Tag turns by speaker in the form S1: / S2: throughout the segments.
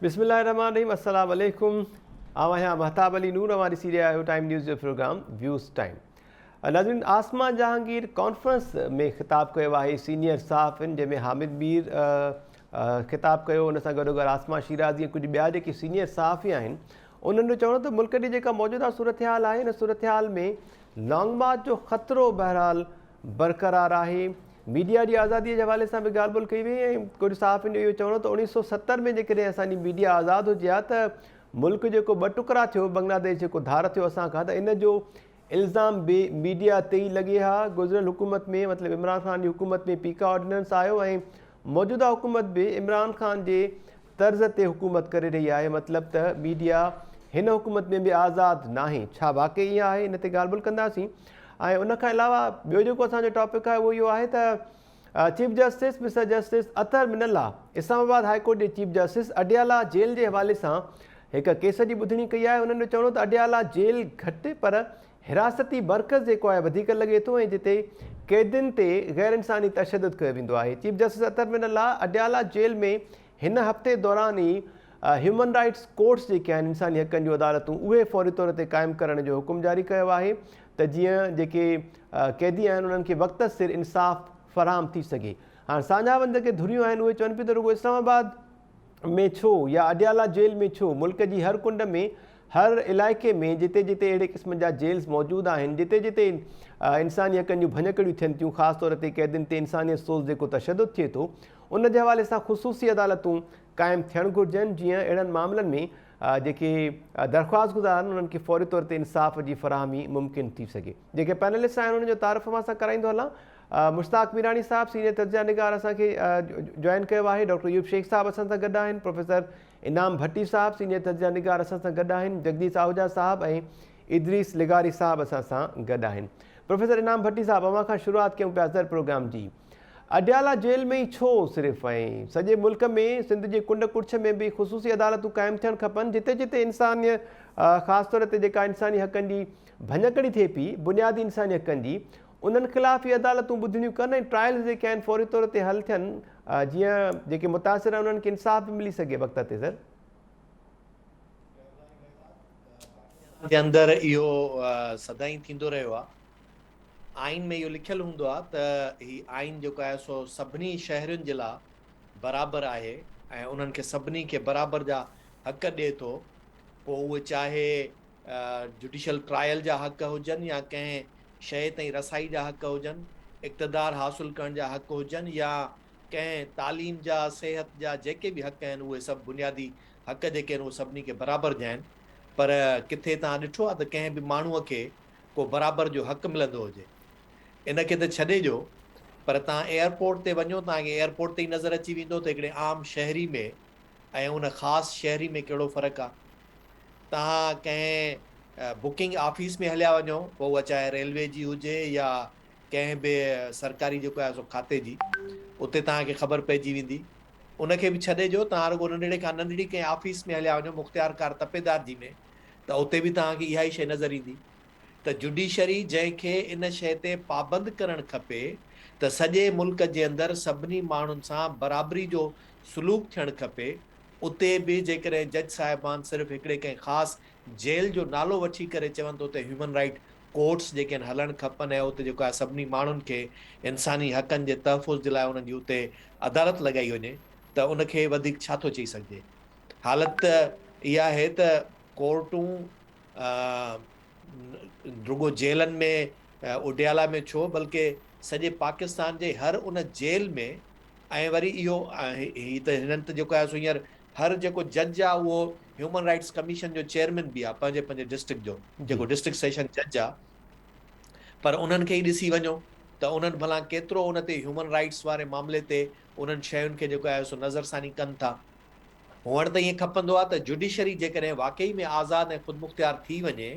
S1: बिस्मिल्लाहिर्रहमानिर्रहीम अस्सलाम वालेकुम। आवां आहियां महताब अली नूर। हमारी सीरिया आयो टाइम न्यूज़ जो प्रोग्राम व्यूज़ टाइम। नाज़रीन, आसमा जहांगीर कॉन्फ्रेंस में ख़िताब कयो आहे सीनियर सहाफ़िन, जंहिंमें हामिद मीर ख़िताब कयो। उन सां गॾोगॾु आसमा शिराज़ी कुझु ॿिया जेके सीनियर सहाफ़ी आहिनि उन्हनि जो चवणो त मुल्क जी जेका मौजूदा सूरत हाल आहे, इन सूरत हाल में लॉन्ग मार्च जो ख़तरो बहरहाल बरक़रार आहे। मीडिया जी आज़ादीअ जे हवाले सां बि ॻाल्हि ॿोल कई वई ऐं कुझु सहाफ़िन जो इहो चवणो त 1970 में जेकॾहिं असांजी मीडिया आज़ादु हुजे हा त मुल्क जेको ॿ टुकड़ा थियो, बांग्लादेश जेको धार थियो असांखां, त इन जो इल्ज़ाम बि मीडिया ते ई लॻे हा। गुज़िरियल हुकूमत में मतिलबु इमरान ख़ान जी हुकूमत में पीका ऑर्डिनेंस आयो ऐं मौजूदा हुकूमत बि इमरान ख़ान जे तर्ज़ ते हुकूमत करे रही आहे। मतिलबु त मीडिया हिन हुकूमत में बि आज़ादु नाहे। छा वाक़ई ईअं आहे? इन ते ॻाल्हि ॿोल कंदासीं। ऐं उनखां अलावा ॿियो जेको असांजो टॉपिक आहे उहो इहो आहे त चीफ जस्टिस मिस्टर जस्टिस अतर मिनल्ला इस्लामाबाद हाई कोर्ट जे चीफ जस्टिस अडियाला जेल जे हवाले सां हिकु केस जी ॿुधणी कई आहे। उन्हनि जो चवणो त अडियाला जेल घटि पर हिरासती मर्कज़ जेको आहे वधीक लॻे थो ऐं जिते क़ैदियुनि ते गैर इंसानी तशदुद कयो वेंदो आहे। चीफ जस्टिस अतर मिनल्ला अडियाला जेल में हिन हफ़्ते दौरान ई ह्यूमन राइट्स कोर्ट्स जेके आहिनि, इंसानी हक़नि जूं अदालतूं, उहे फौरी तौर ते क़ाइमु करण जो हुकुम जारी कयो आहे त जीअं जेके क़ैदी आहिनि उन्हनि खे वक़्त सिर इंसाफ़ फ़राहम थी सघे। हाणे साझावंद जेके धुरियूं आहिनि उहे चवनि पियूं त रुॻो इस्लामाबाद में छो या अडियाला जेल में छो, मुल्क जी हर कुंड में हर इलाइक़े में जिते जिते अहिड़े क़िस्म जा जेल्स मौजूदु आहिनि, जिते जिते इंसानी हक़नि जूं भञकड़ियूं थियनि थियूं, ख़ासि तौर ते क़ैदियुनि ते इंसानियत सोज़ जेको तशदुद थिए थो, उन जे हवाले सां ख़ुसूसी अदालतूं क़ाइमु थियणु घुरिजनि जीअं अहिड़नि मामलनि में जेके दरख़्वास्त गुज़ार आहिनि उन्हनि खे फौरी तौर ते इंसाफ़ जी फ़राहमी मुमकिन थी सघे। जेके पैनलिस्ट आहिनि उन्हनि जो तारीफ़ मां सां कराईंदो हलां। मुश्ताक मीरानी साहब सीनियर तर्जुमा निगार असांखे जॉइन कयो आहे। डॉक्टर यूब शेख साहब असां सां गॾु आहिनि। प्रोफेसर इनाम भट्टी साहब सीनियर तर्जुमा निगार असां सां गॾु आहिनि। जगदीश आहूजा साहब ऐं इदरीस लिगारी साहब असां सां गॾु आहिनि। प्रोफेसर इनाम भट्टी साहब, अवां खां शुरूआति कयूं पिया ज़र प्रोग्राम जी। अडियाला जेल में ई छो सिर्फ़ु ऐं सॼे मुल्क में सिंध जे कुंड कुर्छ में बि ख़ुसूसी अदालतूं क़ाइमु थियणु खपनि, जिते जिते इंसानियत ख़ासि तौर ते जेका इंसानी हक़नि जी भञकड़ी थिए पई, बुनियादी इंसानी हक़नि जी, उन्हनि ख़िलाफ़ इहे अदालतूं ॿुधणियूं कनि ऐं ट्रायल्स जेके आहिनि फौरी तौर ते हल थियनि, जीअं जेके मुतासिर आहिनि उन्हनि खे इंसाफ़ बि मिली सघे वक़्त ते। सर
S2: जे अंदरि इहो सदाईं थींदो रहियो आहे। आइन में इहो लिखियलु हूंदो आहे त ही आइन जेको आहे सो सभिनी शहरुनि जे लाइ बराबरि आहे ऐं उन्हनि खे सभिनी खे बराबरि जा हक़ ॾिए थो। पोइ उहे चाहे जुडिशल ट्रायल जा हक़ हुजनि या कंहिं शइ ताईं रसाई जा हक़ हुजनि, इक़्तिदार हासिलु करण जा हक़ हुजनि या कंहिं तालीम जा, सिहत जा, जेके बि हक़ आहिनि उहे सभु बुनियादी हक़ जेके आहिनि उहे सभिनी खे बराबरि जा आहिनि। पर किथे तव्हां ॾिठो आहे त कंहिं बि माण्हूअ खे को बराबरि जो हक़ मिलंदो हुजे? इनखे त छॾे ॾियो, पर तव्हां एयरपोर्ट ते वञो, तव्हांखे एयरपोर्ट ते ई नज़र अची वेंदो त हिकिड़े आम शहरी में ऐं उन ख़ासि शहरी में कहिड़ो फ़र्क़ु आहे। तव्हां कंहिं बुकिंग ऑफिस में हलिया वञो, पोइ उहा चाहे रेलवे जी हुजे या कंहिं बि सरकारी जेको आहे सो खाते जी, उते तव्हांखे ख़बर पइजी वेंदी। उनखे बि छॾे ॾियो, तव्हां रुॻो नंढड़े खां नंढड़ी कंहिं ऑफिस में हलिया वञो, मुख़्तियार कार तपेदार जी में, त उते बि तव्हांखे इहा ई शइ नज़र ईंदी त जुडिशरी जंहिंखे इन शइ ते पाबंद करणु खपे त सॼे मुल्क जे अंदरि सभिनी माण्हुनि सां बराबरी जो सलूक थियणु खपे, उते बि जेकॾहिं जज साहिबान सिर्फ़ु हिकिड़े कंहिं ख़ासि जेल जो नालो वठी करे चवनि त उते ह्यूमन राइट कोर्ट्स जेके आहिनि हलणु खपनि ऐं उते जेको आहे सभिनी माण्हुनि खे इंसानी हक़नि जे तहफ़ुज़ जे लाइ उन्हनि जी उते अदालत लॻाई वञे, त उनखे वधीक छा थो चई सघिजे। हालत इहा आहे त कोर्टूं रुॻो जेलनि में उडियाला में छो बल्कि सॼे पाकिस्तान जे हर उन जेल में, ऐं वरी इहो ही त हिननि त जेको आहे सो हींअर हर जेको जज आहे उहो ह्यूमन राइट्स कमीशन जो चेयरमैन बि आहे पंहिंजे पंहिंजे डिस्ट्रिक्ट जो, जेको डिस्ट्रिक्ट सेशन जज आहे। पर उन्हनि खे ई ॾिसी वञो त उन्हनि भला केतिरो उन ते ह्यूमन राइट्स वारे मामले ते उन्हनि शयुनि खे जेको आहे सो नज़रसानी कनि था। हुअण त ईअं खपंदो आहे त जुडिशरी जेकॾहिं वाकई में आज़ादु ऐं ख़ुदमुख़्तियार थी वञे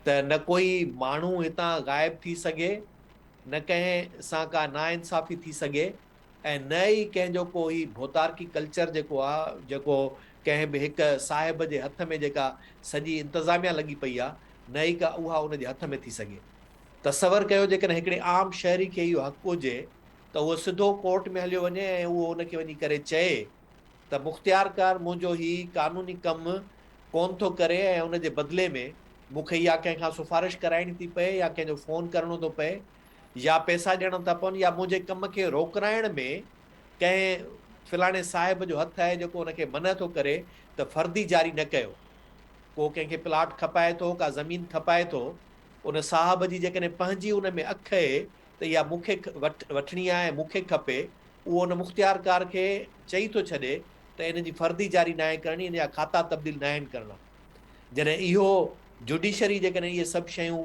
S2: त न कोई माण्हू हितां ग़ाइब थी सघे, न कंहिं सां का नाइंसाफ़ी थी सघे, ऐं न ई कंहिंजो को ही भोतारकी कल्चर जेको आहे, जेको कंहिं बि हिकु साहिब जे हथ में जेका सॼी इंतिज़ामिया लॻी पई आहे, न ई का उहा उन जे हथ में थी सघे। तसवर कयो जेकॾहिं हिकिड़े आम शहरी खे इहो हक़ु हुजे त उहो सिधो कोर्ट में हलियो वञे ऐं उहो उनखे वञी करे चए त मुख़्तियारकार मुंहिंजो ही क़ानूनी कमु कोन थो करे ऐं उन जे बदिले में मूंखे या कंहिंखां सिफारिश कराइणी थी पए या कंहिंजो फ़ोन करिणो थो पए या पैसा ॾियणा था पवनि या मुंहिंजे कम खे रोकराइण में कंहिं फलाणे साहिब जो हथु आहे जेको उनखे मना थो करे त फर्दी जारी न कयो। को कंहिंखे प्लाट खपाए थो, का ज़मीन खपाए थो, उन साहब जी जेकॾहिं पंहिंजी उन में अख आहे त इहा मूंखे वठणी आहे, मूंखे खपे, उहो उन मुख़्तियारकार खे चई थो छॾे त इन जी फर्दी जारी न आहे करणी, इन जा खाता तब्दील न आहिनि करणा। जॾहिं इहो जुडिशरी जेकॾहिं इहे सभु शयूं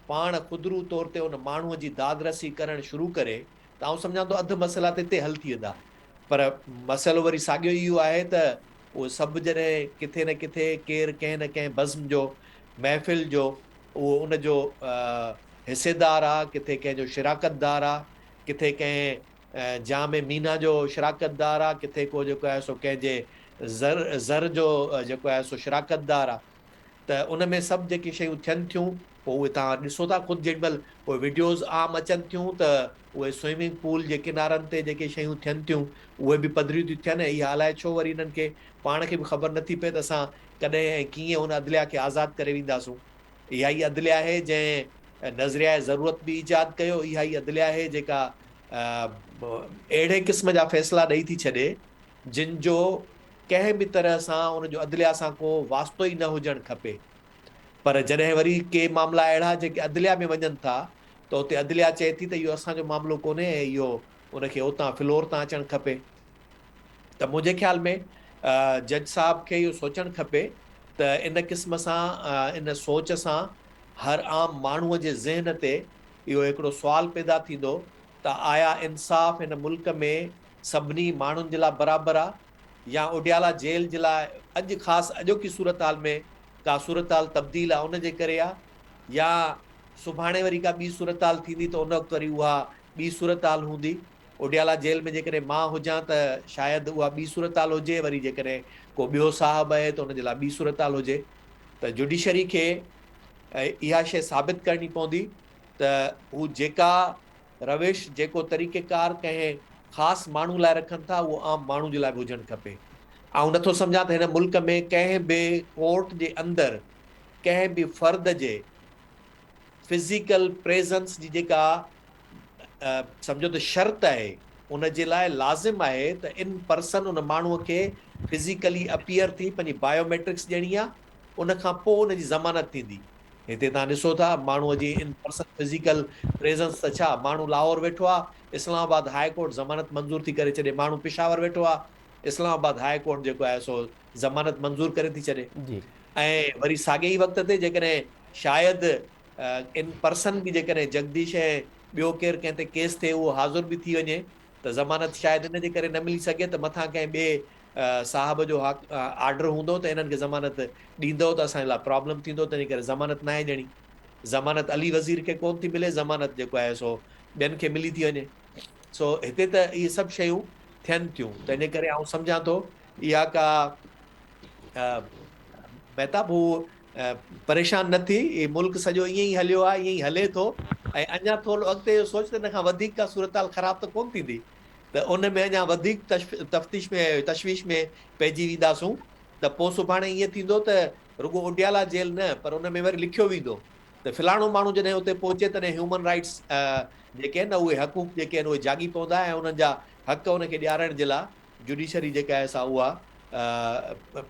S2: पाण ख़ुदरू तौर ते उन माण्हूअ जी दादरसी करणु शुरू करे त आउं सम्झां थो अधु मसइला त हिते हल थी वेंदा। पर मसइलो वरी साॻियो इहो आहे त उहो सभु जॾहिं किथे न किथे केरु कंहिं न कंहिं बज़्म जो महफ़िल जो उहो उनजो हिसेदार आहे, किथे कंहिंजो शिराकतदार आहे, किथे कंहिं जाम मीना जो शिराकतदार आहे, किथे को जेको आहे सो कंहिंजे ज़र जो जेको आहे सो शिराकतदार आहे। त उन में सभु जेकी शयूं थियनि थियूं पोइ उहे तव्हां ॾिसो था ख़ुदि जेॾीमहिल पोइ वीडियोज़ आम अचनि थियूं त उहे स्विमिंग पूल जे किनारनि ते जेके शयूं थियनि थियूं उहे बि पधरियूं थियूं थियनि। इहा अलाए छो वरी इन्हनि खे पाण खे बि ख़बर नथी पए त असां कॾहिं ऐं कीअं हुन अदलिया खे आज़ादु करे वेंदासूं। इहा ई अदलिया आहे जंहिं नज़रिया ज़रूरत बि ईजाद कयो। इहा ई अदलिया आहे जेका अहिड़े क़िस्म जा फ़ैसिला ॾेई थी छॾे जिन जो कंहिं बि तरह सां उनजो अदलिया सां को वास्तो ई न हुजणु खपे। पर जॾहिं वरी के मामला अहिड़ा जेके अदलिया में वञनि था त उते अदलिया चए थी त इहो असांजो मामिलो कोन्हे ऐं इहो उनखे उतां फ्लोर तां अचणु खपे। त मुंहिंजे ख़्याल में जज साहब खे इहो सोचणु खपे त इन क़िस्म सां इन सोच सां हर आम माण्हूअ जे ज़हन ते इहो हिकिड़ो सुवाल पैदा थींदो त आया इंसाफ़ हिन मुल्क में सभिनी माण्हुनि जे लाइ बराबरि आहे या उडियाला जेल जे लाइ अॼु ख़ासि अॼोकी सूरत हाल में का सूरत हाल तब्दील आहे उनजे करे आहे या सुभाणे वरी का ॿी सूरत हाल थींदी त उन वक़्तु वरी उहा ॿी सूरत हाल हूंदी। उडियाला जेल में जेकॾहिं मां हुजां त शायदि उहा ॿी सूरत हाल हुजे, वरी जेकॾहिं को ॿियो साहब आहे त उनजे लाइ ॿी सूरत हाल हुजे। त जुडिशरी खे इहा शइ साबित करणी पवंदी त हू जेका रविश जेको तरीक़ेकार कंहिं ख़ासि माण्हू लाइ रखनि था उहो आम माण्हू जे लाइ बि हुजणु खपे। ऐं नथो सम्झां त हिन मुल्क में कंहिं बि कोर्ट जे अंदरि कंहिं बि फ़र्द जे फिज़िकल प्रेज़ेंस जी जेका सम्झो त शर्त आहे उन जे लाइ लाज़िम आहे त इन पर्सन उन माण्हूअ खे फिज़िकली अपीयर थी पंहिंजी बायोमेट्रिक्स ॾियणी आहे, उन खां पोइ उन जी ज़मानत थींदी। हिते तव्हां ॾिसो था माण्हूअ जी इन पर्सन फिज़िकल प्रेज़ेंस त छा, माण्हू लाहौर वेठो आहे, इस्लामाबाद हाई कोर्ट ज़मानत मंज़ूर थी करे छॾे, माण्हू पिशावर वेठो आहे, इस्लामाबाद हाई कोर्ट जेको आहे सो ज़मानत मंज़ूर करे थी छॾे।
S1: जी
S2: ऐं वरी साॻे ई वक़्त ते जेकॾहिं शायदि इन पर्सन बि जेकॾहिं जगदीश ऐं ॿियो केरु कंहिं ते केस थिए उहो हाज़ुर बि थी वञे त ज़मानत शायदि इन जे करे न मिली सघे त मथां कंहिं ॿिए साहब जो आर्डर हूंदो त इन्हनि खे ज़मानत ॾींदो त असांजे लाइ प्रॉब्लम थींदो, तंहिं करे ज़मानत न आहे ॾियणी। ज़मानत अली वज़ीर खे कोन थी मिले, ज़मानत जेको आहे सो ॿियनि खे मिली थी वञे। सो हिते त इहे सभु शयूं थियनि थियूं त इन करे आउं सम्झां थो इहा का महताब हू परेशान न थी, इहे मुल्क सॼो ईअं ई हलियो आहे, ईअं ई हले थो ऐं अञा थोरो अॻिते इहो सोच त हिन खां वधीक का सूरत हाल ख़राब त कोन थींदी त उन में अञा वधीक तफ़्तीश में तशवीश में पइजी वेंदासूं त पोइ सुभाणे ईअं थींदो त रुॻो उडियाला जेल न पर उन में वरी लिखियो वेंदो त फलाणो माण्हू जॾहिं उते पहुचे तॾहिं ह्यूमन राइट्स जेके आहिनि न उहे हक़ूक़ जेके आहिनि उहे जागी पवंदा ऐं उन्हनि जा हक़ उनखे ॾियारण जे लाइ जुडिशरी जेका आहे सा उहा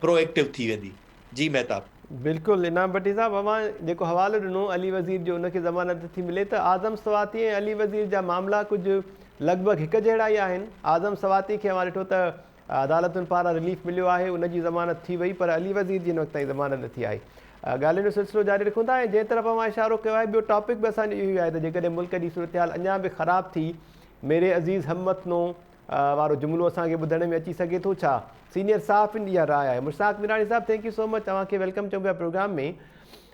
S2: प्रोएक्टिव थी वेंदी। जी महताब।
S1: बिल्कुलु इनाम भट्टी साहब, अवां जेको हवालो ॾिनो अली वज़ीर जो उनखे ज़मानत थी मिले त आज़म सवाती ऐं अली वज़ीर जा मामला कुझु लॻभॻि हिकु जहिड़ा ई आहिनि। आज़म सवाती खे अवां ॾिठो त अदालतुनि पारां रिलीफ मिलियो आहे, उनजी ज़मानत थी वई, पर अली वज़ीर जी हिन वक़्त ताईं ज़मानत न थी आई। ॻाल्हियुनि जो सिलसिलो जारी रखूं था ऐं जंहिं तरफ़ अवां इशारो कयो आहे ॿियो टॉपिक बि असांजो इहो ई आहे त जेकॾहिं मुल्क जी सूरत हाल अञा बि ख़राबु थी, मेरे अज़ीज़ हमवतनो वारो जुमिलो असांखे ॿुधण में अची सघे थो छा? सीनियर साफ़ इन इहा राय आहे। मुश्ताक मिरानी साहब, थैंक यू सो मच, तव्हांखे वेलकम चऊं पिया प्रोग्राम में।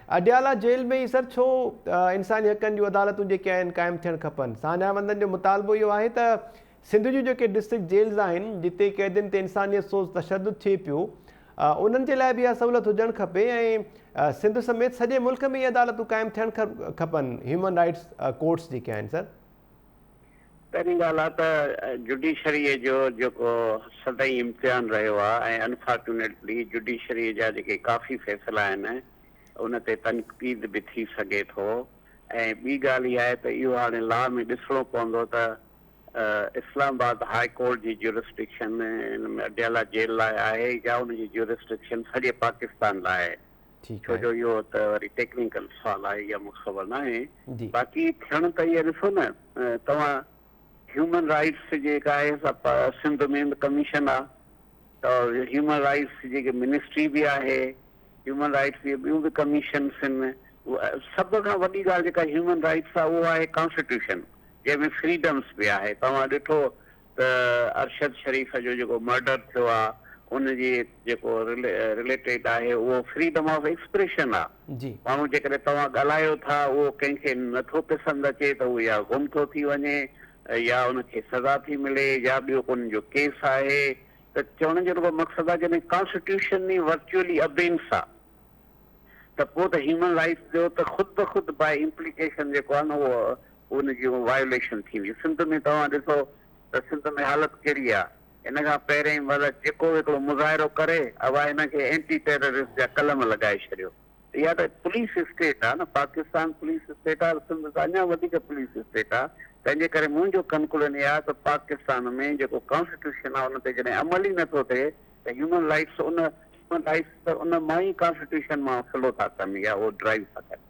S1: अडियाला जेल में ई सर छो इंसानी हक़नि जूं अदालतूं जेके आहिनि क़ाइमु थियणु खपनि? सान्यावंदनि जो मुतालबो इहो आहे त सिंध जूं जेके डिस्ट्रिक्ट जेल्स आहिनि जिते क़ैदियुनि ते इंसानियत सोज़ तशदुद थिए पियो, उन्हनि जे लाइ बि इहा सहूलियत हुजणु खपे ऐं सिंध समेत सॼे मुल्क में इहे अदालतूं क़ाइमु थियणु खपनि, ह्यूमन राइट्स कोर्ट्स जेके आहिनि सर।
S3: पहिरीं ॻाल्हि आहे त जुडिशरीअ जो जेको सदाईं इम्तिहान रहियो आहे ऐं अनफॉर्चुनेटली जुडिशरीअ जा जेके काफ़ी फ़ैसिला आहिनि उन ते तनक़ीद बि थी सघे थो। ऐं ॿी ॻाल्हि इहा आहे त इहो हाणे लॉ में ॾिसणो पवंदो त इस्लामाबाद हाई कोर्ट जी ज्यूरिस्डिक्शन हिन में अडियाला जेल लाइ आहे या उनजी ज्यूरिस्डिक्शन सॼे पाकिस्तान लाइ आहे।
S1: ठीकु
S3: छो
S1: आहे
S3: जो इहो त वरी टेक्निकल सवाल आहे, इहा मूंखे ख़बर न आहे।
S1: जी
S3: बाक़ी थियण त इहा ॾिसो न, तव्हां ह्यूमन राइट्स जेका आहे सिंध में कमीशन आहे, त ह्यूमन राइट्स जेके मिनिस्ट्री बि आहे, ह्यूमन राइट्स जी ॿियूं बि कमीशन्स आहिनि। सभ खां वॾी ॻाल्हि जेका ह्यूमन राइट्स आहे उहा आहे कॉन्स्टिट्यूशन, जंहिंमें फ्रीडम्स बि आहे। तव्हां ॾिठो त अरशद शरीफ़ जो जेको मर्डर थियो आहे उनजी जेको रिलेटेड आहे उहो फ्रीडम ऑफ एक्सप्रेशन आहे।
S1: जी
S3: माण्हू जेकॾहिं तव्हां ॻाल्हायो था उहो कंहिंखे नथो पसंदि अचे त उहो या गुम थो थी वञे या उनखे सज़ा थी मिले या ॿियो कोन जो केस आहे। त चवण जो रुगो मक़सदु आहे जॾहिं कॉन्स्टिट्यूशन ई वर्चुअली अबेंस आहे त पोइ त ह्यूमन राइट्स जो त ख़ुदि ब ख़ुदि बाय इम्प्लीकेशन जेको आहे न उहो उनजी वायोलेशन थी वेंदी। सिंध में तव्हां ॾिसो त सिंध में हालति कहिड़ी आहे, इन खां पहिरियों मतिलबु जेको हिकिड़ो मुज़ाहिरो करे अवा हिनखे एंटी टेररिस्ट जा कलम लॻाए छॾियो। इहा त पुलिस स्टेट आहे न, पाकिस्तान पुलिस स्टेट आहे, सिंध त अञा वधीक पुलिस स्टेट आहे। तंहिंजे करे मुंहिंजो कंक्लूजन इहा आहे त पाकिस्तान में जेको कॉन्स्टिट्यूशन आहे उन ते जॾहिं अमल ई नथो थिए त ह्यूमन राइट्स उन मां ई कॉन्स्टिट्यूशन मां फ्लो था कनि या उहो ड्राइव था कनि।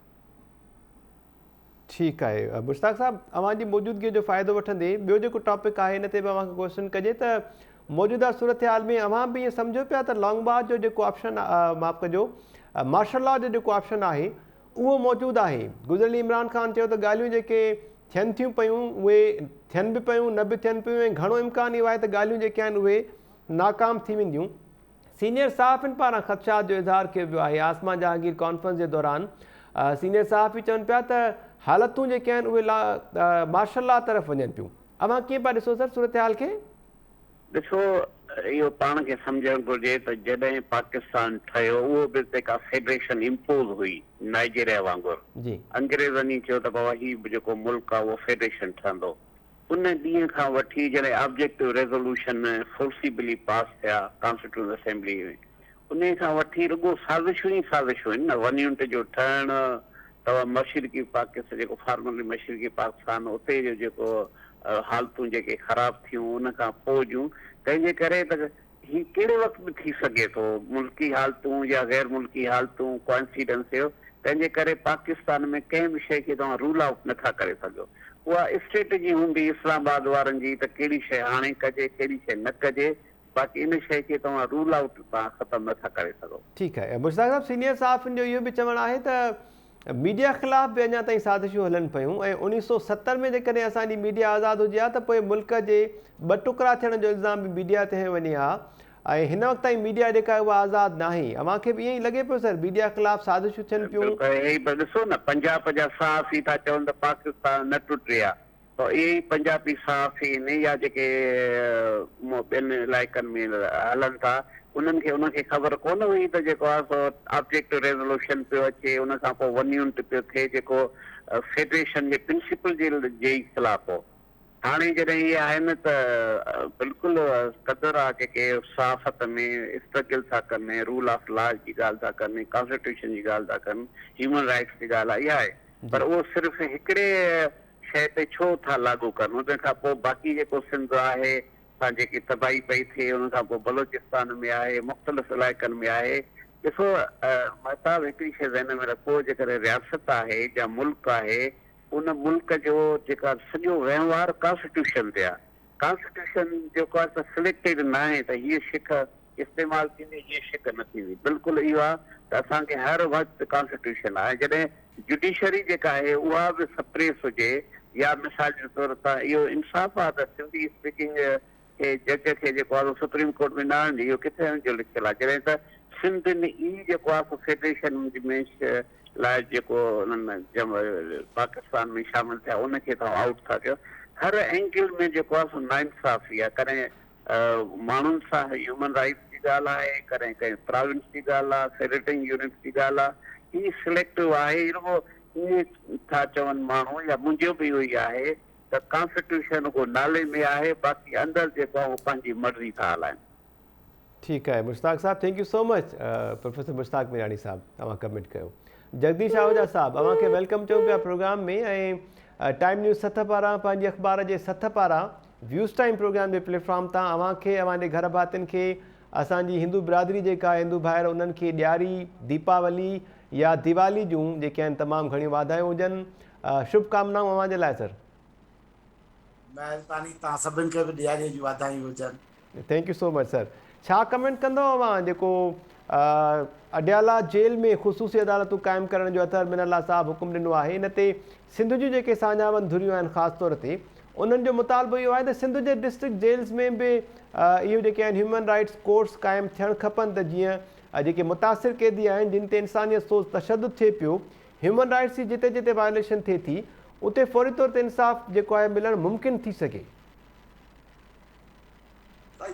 S1: ठीकु आहे मुश्ताक साहब, अव्हांजी मौजूदगीअ जो फ़ाइदो वठंदे ॿियो जेको टॉपिक आहे हिन ते बि अव्हांखे क्वेश्चन कजे त मौजूदा सूरत हाल में अव्हां बि ईअं सम्झो पिया त लॉन्ग मार्च जो जेको ऑप्शन माफ़ कजो मार्शल लॉ जो जेको ऑप्शन आहे उहो मौजूदु आहे। गुज़िरियल इमरान ख़ान चयो त ॻाल्हियूं जेके थियनि थियूं पियूं उहे थियनि बि पियूं न बि थियनि पियूं ऐं घणो इम्कान इहो आहे त ॻाल्हियूं जेके आहिनि उहे नाकाम थी वेंदियूं। सीनियर सहाफ़ियुनि पारां ख़दशात जो इज़हार कयो वियो आहे। आसमा जहांगीर कॉन्फ्रेंस जे दौरान सीनियर सहाफ़ी चवनि पिया त हालतूं जेके आहिनि उहे मार्शल लॉ तरफ़ वञनि पियूं। अव्हां कीअं पिया ॾिसो सर सूरत हाल खे?
S3: ॾिसो, इहो पाण खे सम्झणु घुरिजे त जॾहिं पाकिस्तान ठहियो उहो बि जेका फेडरेशन इम्पोज हुई नाइजीरिया वांगुरु,
S1: जी
S3: अंग्रेज़नि ई चयो त बाबा हीउ बि जेको मुल्क आहे उहो फेडरेशन ठहंदो। उन ॾींहं खां वठी जॾहिं ऑब्जेक्टिव रेज़ोल्यूशन फोर्सिबली पास थिया कॉन्स्टिट्यूंट असेंबली में, उन खां वठी रुॻो साज़िशूं ई साज़िशूं आहिनि न। 1 यूनिट जो ठहणु, तव्हां मशरक़ी पाकिस्तान जेको फॉर्मली मशरक़ी पाकिस्तान उते जो जेको हालतूं जेके ख़राब थियूं उन खां पोइ जूं, तंहिंजे करे त हीउ कहिड़े वक़्तु बि थी सघे थो, मुल्की हालतूं या गैर मुल्की हालतूं कोइंसिडेंस जो। तंहिंजे करे पाकिस्तान में कंहिं बि शइ खे तव्हां रूल आउट नथा करे सघो। उहा स्ट्रेटजी हूंदी इस्लामाबाद वारनि जी त कहिड़ी शइ हाणे कजे कहिड़ी शइ न कजे, बाक़ी इन शइ खे तव्हां रूल आउट तव्हां ख़तमु नथा करे सघो।
S1: ठीकु आहे मुश्ताक साहब, सीनियर सहाफ़ियुनि जो इहो बि चवणु आहे त मीडिया ख़िलाफ़ बि अञा ताईं साज़िशूं हलनि पियूं ऐं 1970 में जेकॾहिं असांजी मीडिया आज़ादु हुजे हा त पोइ मुल्क जे 2 टुकड़ा थियण जो इल्ज़ाम बि मीडिया ते वञे हा ऐं हिन वक़्त ताईं मीडिया जेका उहा आज़ादु न आहे। अव्हांखे बि ईअं ई लॻे पियो सर मीडिया ख़िलाफ़ साज़िशूं थियनि पियूं?
S3: ॾिसो न, पंजाब जा सहाफ़ी था चवनि त पाकिस्तान न टुटे आहे, त इहे ई पंजाबी सहाफ़ी आहिनि या जेके ॿियनि इलाइक़नि में हलनि था उन्हनि खे उनखे ख़बर कोन हुई त जेको आहे सो ऑब्जेक्टिव रेज़ोल्यूशन पियो अचे, उन खां पोइ 1 यूनिट पियो थिए जेको फेडरेशन जे प्रिंसिपल जे ई ख़िलाफ़ हो। हाणे जॾहिं इहे आहिनि त बिल्कुलु क़दुरु आहे जेके सहाफ़त में स्ट्रगल था कनि, रूल ऑफ लॉ जी ॻाल्हि था कनि, कॉन्स्टिट्यूशन जी ॻाल्हि था कनि, ह्यूमन राइट्स जी ॻाल्हि आहे, इहा आहे। पर उहो सिर्फ़ु हिकिड़े शइ ते छो था लागू कनि? उन खां पोइ बाक़ी जेको सिंध आहे जेकी तबाही पई थिए, उन खां पोइ बलोचिस्तान में आहे, मुख़्तलिफ़ इलाइक़नि में आहे। ॾिसो महताब हिकिड़ी शइ ज़हन में रखो, जेकॾहिं रियासत आहे या मुल्क आहे, उन मुल्क जो जेका सॼो वहिंवार कॉन्स्टिट्यूशन ते आहे। कॉन्स्टिट्यूशन जेको आहे त सिलेक्टेड न आहे त हीअ शिख इस्तेमालु थींदी, हीअ शिख न थींदी। बिल्कुलु इहो आहे त असांखे हर वक़्तु कॉन्स्टिट्यूशन आहे। जॾहिं जुडिशरी जेका आहे उहा बि सप्रेस हुजे या मिसाल जे तौर तां इहो इंसाफ़ आहे त सिंधी स्पीकिंग जज खे जेको आहे सुप्रीम कोर्ट में न आणिजे, इहो किथे जो लिखियलु आहे? जॾहिं त सिंध में ई जेको आहे फेडरेशन में लाइ जेको उन्हनि पाकिस्तान में शामिलु थिया उनखे तव्हां आउट था कयो। हर एंगल में जेको आहे सो नाइंसाफ़ी आहे। कॾहिं माण्हुनि सां ह्यूमन राइट्स जी ॻाल्हि आहे, कॾहिं कंहिं प्रोविंस जी ॻाल्हि आहे, फेडरेटिंग यूनिट जी ॻाल्हि आहे। हीअ सिलेक्टिव आहे। रुॻो ईअं था चवनि माण्हू या मुंहिंजो बि इहो ई आहे त कॉन्स्टिट्यूशन को नाले में आहे, बाक़ी अंदरि जेको आहे उहो पंहिंजी मर्ज़ी था हलाइनि।
S1: ठीकु आहे Mushtaq sahib, thank you so much professor Mushtaq Mirani sahib, तव्हां कमेंट कयो। जगदीश आहूजा साहब, अव्हांखे वेलकम चऊं पिया प्रोग्राम में। ऐं टाइम न्यूज़ 7 पारां, पंहिंजे अख़बार जे 7 पारां व्यूज़ टाइम प्रोग्राम जे प्लेटफॉर्म तां अव्हांखे, अव्हांजे घर भातियुनि खे, असांजी हिंदू बिरादरी जेका आहे, हिंदू भाइर, उन्हनि खे ॾियारी, दीपावली या दिवाली जूं जेके आहिनि तमामु घणियूं वाधायूं हुजनि। शुभकामनाऊं अव्हांजे लाइ सर।
S4: महिरबानी, तव्हां सभिनि खे बि ॾियारीअ जूं वाधायूं हुजनि।
S1: Thank you so much sir. छा कमेंट कंदो अव्हां जेको अडियाला जेल में ख़ुसूसी अदालतूं क़ाइमु करण जो अतहर मिनल्ला साहब हुकुम ॾिनो आहे? इन ते सिंध जूं जेके साझावन धुरियूं आहिनि, ख़ासि तौर ते उन्हनि जो मुतालबो इहो आहे त सिंध जे डिस्ट्रिक्ट जेल्स में बि इहो जेके आहिनि ह्यूमन राइट्स कोर्ट्स क़ाइमु थियणु खपनि, त जीअं जेके मुतासिर क़ैदी आहिनि जिन ते इंसानियत सोच तशदुद थिए पियो, ह्यूमन राइट्स जी जिते जिते वायोलेशन थिए थी, उते फौरी तौर ते इंसाफ़ जेको आहे मिलणु मुमकिन थी सघे।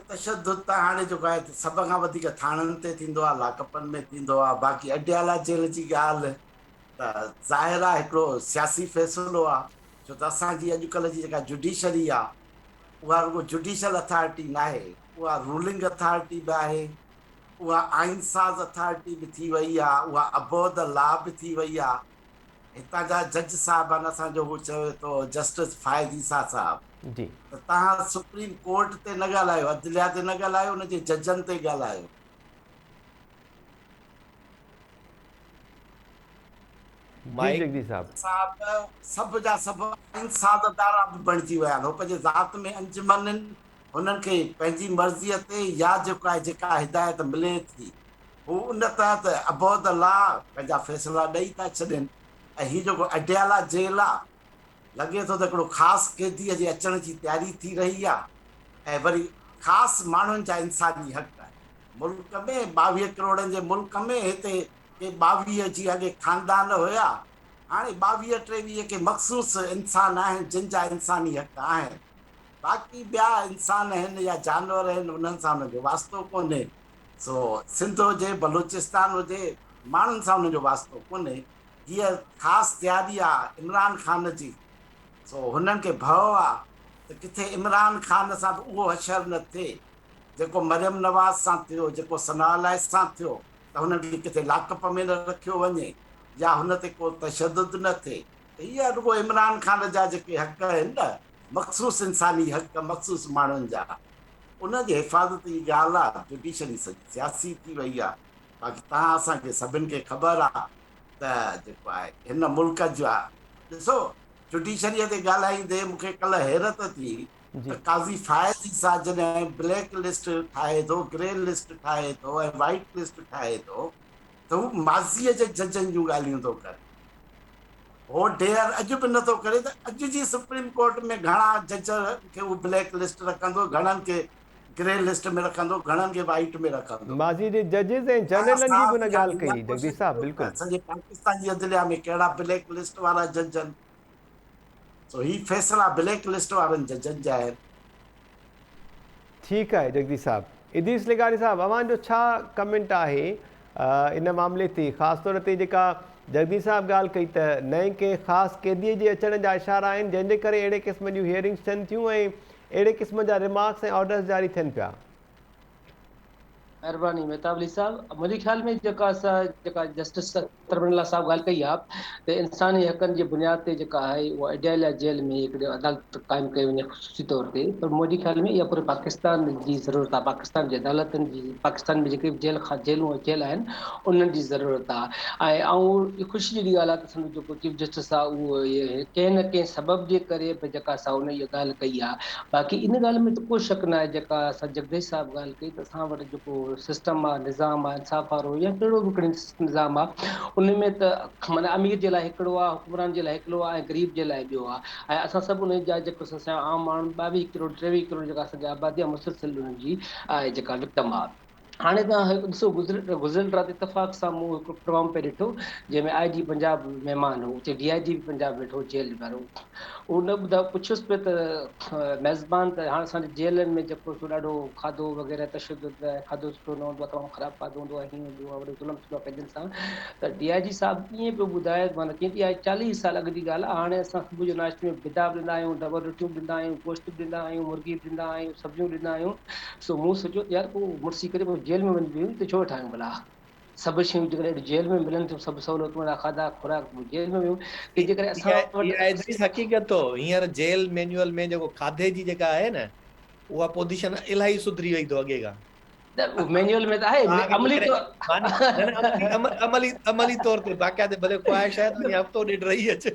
S4: तशदुद त हाणे जेको आहे सभ खां वधीक थाणनि ते थींदो आहे, लाकपनि में थींदो आहे। बाक़ी अडियाला जेल जी ॻाल्हि त ज़ाहिर आहे हिकिड़ो सियासी फ़ैसिलो आहे, छो त असांजी अॼुकल्ह जी जेका जुडिशरी आहे उहा रुगो जुडिशल अथॉरिटी न आहे, उहा रूलिंग अथॉरिटी बि आहे, उहा आइन साज़ अथॉरिटी बि थी वई आहे, उहा अबोव द लॉ बि थी वई आहे। हितां जा जज साहिब आहिनि, असांजो हू चवे थो जस्टिस फाइज़ ईसा साहिब,
S1: जी,
S4: त तव्हां सुप्रीम कोर्ट ते न ॻाल्हायो, अदलिया ते न ॻाल्हायो, हुनजे जजनि ते ॻाल्हायो।
S1: जी जगदीश साहब।
S4: साहब सभ जा सभु आइनसाज़ अदारा बि बणिजी विया आहिनि। हो पंहिंजे ज़ात में अंजुमन आहिनि, हुननि खे पंहिंजी मर्ज़ीअ ते या जेका आहे जेका हिदायत मिले थी, हू उन तहत अबोव द लॉ पंहिंजा फ़ैसिला ॾेई था छॾनि। ऐं हीउ जेको अडियाला जेल आहे, लॻे थो त हिकिड़ो ख़ासि क़ैदीअ जे अचण जी तयारी थी रही आहे, ऐं वरी ख़ासि माण्हुनि जा इंसानी हक़ आहे। मुल्क में 22 करोड़नि जे मुल्क में हिते के 22 जी अॻे ख़ानदान हुया, हाणे 22-23 के मख़सूस इंसान आहिनि जिन जा इंसानी हक़ आहिनि। बाक़ी ॿिया इंसान आहिनि या जानवर आहिनि, उन्हनि सां उन्हनि जो वास्तो कोन्हे। सो सिंध हुजे, बलूचिस्तान हुजे, माण्हुनि सां उन्हनि जो वास्तो कोन्हे। हीअ ख़ासि तयारी आहे इमरान ख़ान जी। सो हुननि खे भउ आहे त किथे इमरान ख़ान सां बि उहो हशर न थिए जेको मरियम नवाज़ सां थियो, जेको सना अलाइस सां थियो, त हुननि खे किथे लाकअप में न रखियो वञे या हुन ते को तशदुद न थिए। त हीअ रुगो इमरान ख़ान जा जेके हक़ आहिनि न, मख़सूस इंसानी हक़, मख़सूस माण्हुनि जा, उनजी हिफ़ाज़त जी ॻाल्हि आहे। जुडिशरी सॼी सियासी थी वई आहे। बाक़ी तव्हां असांखे सभिनि खे ख़बर आहे त जेको आहे हिन मुल्क जा, ॾिसो जुडिशरीअ ते ॻाल्हाईंदे मूंखे कल्ह हैरत थी
S1: जी,
S4: त काज़ी फाइज़ ईसा जॾहिं ब्लैक लिस्ट ठाहे थो, ग्रे लिस्ट ठाहे थो ऐं वाइट लिस्ट ठाहे थो, त हू माज़ीअ जे जजनि जूं ॻाल्हियूं थो करे। हो डेयर अॼु बि नथो करे त अॼु जी सुप्रीम कोर्ट में घणा जज खे उहो ब्लैक लिस्ट रखंदो, घणनि खे ग्रे लिस्ट में रखंदो, घणनि खे वाइट में रखंदो।
S1: माज़ी जे जजिस ऐं जनरलनि जी बि हुन ॻाल्हि कई जगदीश साहब, बिल्कुलु।
S4: सॼे पाकिस्तान जी अदलिया में कहिड़ा ब्लैक लिस्ट वारा जज आहिनि। सो ही फ़ैसिला ब्लैक लिस्ट वारनि जजनि जा आहिनि।
S1: ठीकु आहे जगदीश साहब। इदीस लिगारी साहब, अव्हांजो छा कमेंट आहे इन मामले ते? ख़ासि तौर ते जेका जगदीश साहब ॻाल्हि कई त नए कंहिं ख़ासि क़ैदीअ जे अचण जा इशारा आहिनि, जंहिंजे करे अहिड़े क़िस्म जूं हियरिंग्स थियनि थियूं ऐं अहिड़े क़िस्म जा रिमार्क्स ऐं ऑर्डर्स जारी थियनि पिया।
S5: महिरबानी मेहताब अली साहब, मुंहिंजे ख़्याल में जेका जस्टिस तरबिरला साहब ॻाल्हि कई आहे त इंसानी हक़नि जे बुनियाद ते जेका आहे उहा अडियाला जेल में हिकिड़े अदालत क़ाइमु कई वञे ख़ुसूसी तौर ते, पर मुंहिंजे ख़्याल में इहा पूरे पाकिस्तान जी ज़रूरत आहे। पाकिस्तान जी अदालतनि जी, पाकिस्तान में जेके बि जेलूं थियल आहिनि उन्हनि जी ज़रूरत आहे। ऐं ख़ुशी जी ॻाल्हि आहे त संदो जेको चीफ जस्टिस आहे उहो कंहिं न कंहिं सबब जे करे बि जेका असां उन इहा ॻाल्हि कई आहे। बाक़ी इन ॻाल्हि में त को शक न आहे, जेका असां जगदीश साहब ॻाल्हि कई त असां वटि जेको सिस्टम आहे, निज़ाम आहे, इंसाफ़ वारो या कहिड़ो बि निज़ाम आहे, उन में त माना अमीर जे लाइ हिकिड़ो आहे, हुकुमरान जे लाइ हिकिड़ो आहे ऐं ग़रीब जे लाइ ॿियो आहे। ऐं असां सभु उन जा जेको असां आम माण्हू 22 करोड़ 23 करोड़ जेका असांजी आबादी आहे मुसलसिल उन्हनि जी आहे जेका विक्टम आहे। हाणे तव्हां हिकु ॾिसो गुज़िरियल राति इतफ़ाक़ सां मूं हिकिड़ो प्रोग्राम पे ॾिठो जंहिंमें IG पंजाब महिमान हो, उते DIG बि पंजाब वेठो जेल वारो। उन ॿुधायो पुछियुसि पियो त मेज़बान त हाणे असांजे जेलनि में जेको ॾाढो खाधो वग़ैरह तशदुद आहे, खाधो सुठो न हूंदो आहे, तमामु ख़राबु खाधो हूंदो आहे, हीअं हूंदो आहे, वॾो ज़ुल्म थींदो आहे पंहिंजनि सां। त DIG साहिबु ईअं पियो ॿुधाए, माना कीअं आहे 40 साल अॻु जी ॻाल्हि आहे। हाणे असां सुबुह जो नाश्ते में बिदा बि ॾींदा आहियूं, डबल रोटियूं बि ॾींदा आहियूं, गोश्त बि ॾींदा आहियूं, मुर्गी बि ॾींदा आहियूं, सब्जियूं ॾींदा आहियूं। सो मूं सोचियो यार पोइ मुड़िसी करे पोइ जेल में वञी वियूं त छो ठाहियूं भला। सभु शयूं जेकॾहिं जेल में मिलनि थियूं, सभु सहूलियतूं वारा खाधा खुराक जेल में वियूं कि जेकॾहिं असां वटि
S2: इहा इदरीस हक़ीक़त हो। हींअर जेल मैन्युअल में जेको खाधे जी जेका आहे न, उहा पोज़ीशन इलाही सुधरी वई अथव अॻे खां।
S5: मैन्युअल में त आहे
S2: तव्हांखे
S5: अमली
S2: जेकॾहिं न न अमली तौर ते बाक़ाइदे भले ख्वाहिश आहे त वञी हफ़्तो ॾेढ रही अचे।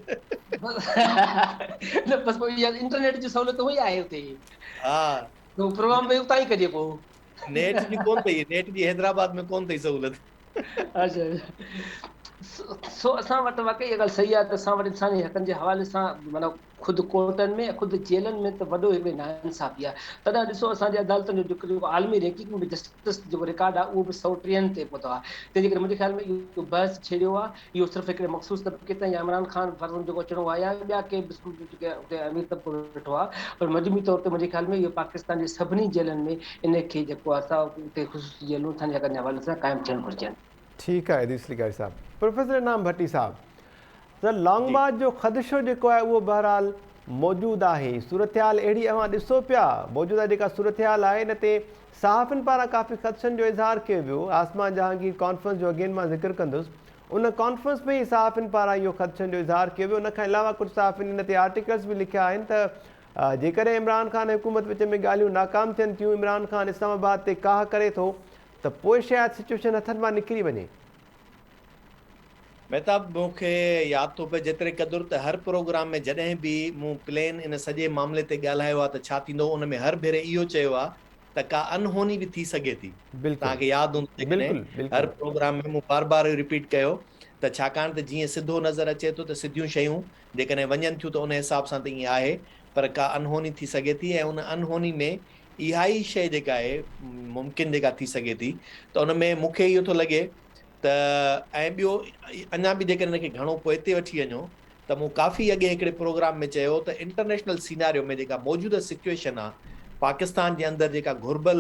S5: न बसि पोइ इहा इंटरनेट जी सहूलियत हुई आहे हुते,
S2: हा,
S5: प्रोग्राम बि उतां ई कजे पोइ।
S2: नेट जी कोन अथई, नेट जी हैदराबाद में कोन अथई सहूलियत।
S5: अच्छा सो असां वटि वाकई इहा ॻाल्हि सही आहे त असां वटि इंसानी हक़नि जे हवाले सां माना ख़ुदि कोर्टनि में ख़ुदि जेलनि में त वॾो हिकिड़ी नाइंसाफ़ी आहे। तॾहिं ॾिसो असांजे अदालतुनि जो जेको आलमी रैंकिंग में जस्टिस जेको रिकॉर्ड आहे उहो बि 103 ते पहुतो आहे। तंहिंजे करे मुंहिंजे ख़्याल में इहो बहस छेड़ियो आहे, इहो सिर्फ़ु हिकिड़े मख़सूस तबिके ताईं या इमरान ख़ान फर्ज़न जेको अचिणो आहे या ॿिया के जेके उते अमीर तबिको वेठो आहे, पर मजमूई तौर ते मुंहिंजे ख़्याल में इहो पाकिस्तान जे सभिनी जेलनि में इन खे जेको आहे असां उते ख़ुशूसी जेलूं इंसानी हक़नि जे हवाले सां क़ाइमु थियणु घुरिजनि।
S1: ठीकु आहे इदरीस लिगारी साहब। प्रोफेसर इनाम भट्टी साहब, त लॉन्ग
S2: जी
S1: मार्च जो ख़दशो जेको आहे उहो बहरहाल मौजूदु आहे। सूरत हाल अहिड़ी अवां ॾिसो पिया, मौजूदा जेका सूरत हाल आहे इन ते सहाफ़ियुनि पारां काफ़ी ख़दशनि जो इज़हार कयो वियो। आसमा जहांगीर कॉन्फ्रेंस जो अगेन मां ज़िक्र कंदुसि, उन कॉन्फ्रेंस में ई सहाफ़ियुनि पारां इहो ख़दशनि जो इज़हार कयो वियो। उन खां अलावा कुझु सहाफ़ियुनि इन ते आर्टिकल्स बि लिखिया आहिनि त जेकॾहिं इमरान ख़ान हुकूमत विच में ॻाल्हियूं नाकाम थियनि थियूं, इमरान ख़ान इस्लामाबाद ते काह करे थो, त पोइ शायदि सिचुएशन हथनि मां निकिरी वञे।
S2: मेहताब, मूंखे यादि थो पए जेतिरे क़दुरु त हर प्रोग्राम में जॾहिं बि मूं प्लेन इन सॼे मामले ते ॻाल्हायो आहे त छा थींदो, उन में हर भेरे इहो चयो आहे त का अनहोनी बि थी सघे थी।
S1: बिल्कुलु
S2: तव्हांखे यादि हूंदो जेकॾहिं
S1: बिल्कुलु
S2: हर
S1: बिल्कुलु
S2: प्रोग्राम में मूं बार बार रिपीट कयो त छाकाणि त जीअं सिधो नज़र अचे थो त सिधियूं शयूं जेकॾहिं वञनि थियूं त उन हिसाब सां त ईअं आहे, पर का अनहोनी थी सघे थी ऐं उन अनहोनी में इहा ई शइ जेका आहे मुमकिन जेका थी सघे थी, त उन में मूंखे इहो थो लॻे त ऐं ॿियो अञा बि जेकॾहिं हिनखे घणो पोइ हिते वठी वञो त मूं काफ़ी अॻे हिकिड़े प्रोग्राम में चयो त इंटरनेशनल सीनारियो में जेका मौजूदा सिचुएशन आहे पाकिस्तान जे अंदरि, जेका घुर्बल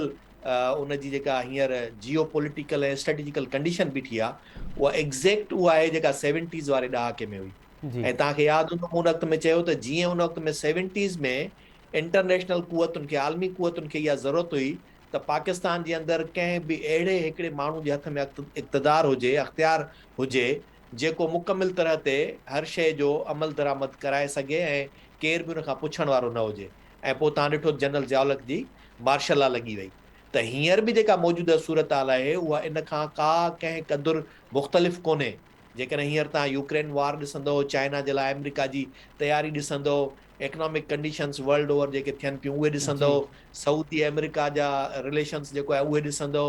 S2: उनजी जेका हींअर जियो पॉलिटिकल ऐं स्ट्रेटेजिकल कंडीशन बीठी आहे, उहा एग्ज़ैक्ट उहा आहे जेका 70s वारे ॾहाके में हुई।
S1: जी
S2: ऐं तव्हांखे यादि हूंदो उन वक़्त में चयो त जीअं उन वक़्त में 70s में इंटरनेशनल कुवतुनि खे, आलमी कुवतुनि खे इहा ज़रूरत हुई त पाकिस्तान जे अंदरि कंहिं बि अहिड़े हिकिड़े माण्हू जे हथ में इक़्तिदार हुजे, अख़्तियार हुजे, जेको मुकमिल तरह ते हर शइ जो अमल दरामद कराए सघे ऐं केर बि उन खां पुछण वारो न हुजे। ऐं पोइ तव्हां ॾिठो जनरल ज़ियाउल जी मार्शल लॉ लॻी वई। त हींअर बि जेका मौजूदा सूरत हाल आहे उहा इन खां का कंहिं क़दुरु मुख़्तलिफ़ कोन्हे। जेकॾहिं हींअर तव्हां यूक्रेन वार ॾिसंदो, चाइना जे लाइ अमेरिका जी तयारी ॾिसंदो, इकनॉमिक कंडीशंस वर्ल्ड ओवर जेके थियनि पियूं उहे ॾिसंदो,
S1: जी
S2: सऊदी अमेरिका जा रिलेशंस जेको आहे उहे ॾिसंदो,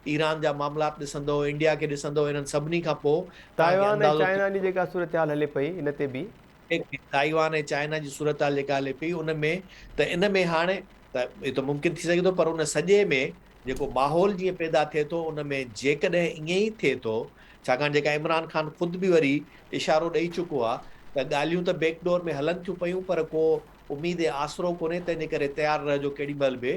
S2: ईरान जा मामलात ॾिसंदो, इंडिया खे ॾिसंदो, इन्हनि सभिनी खां पोइ तव्हांखे
S1: ताइवान ऐं
S2: अंदाज़ो
S1: चाइना जी जेका सूरत हाल हले पई इन ते बि
S2: ताइवान ऐं चाइना जी सूरत हाल जेका हले पई उन में त इन में हाणे त इहो त मुमकिन थी सघे थो, पर उन सॼे में जेको माहौल जीअं पैदा थिए थो उन में जेकॾहिं ईअं ई थिए थो, छाकाणि जेका इमरान ख़ान ख़ुदि बि वरी इशारो ॾेई चुको आहे त ॻाल्हियूं त बैकडोर में हलनि थियूं पयूं, पर को उमेद ऐं आसरो कोन्हे, तंहिंजे करे तयारु रहिजो केॾी महिल बि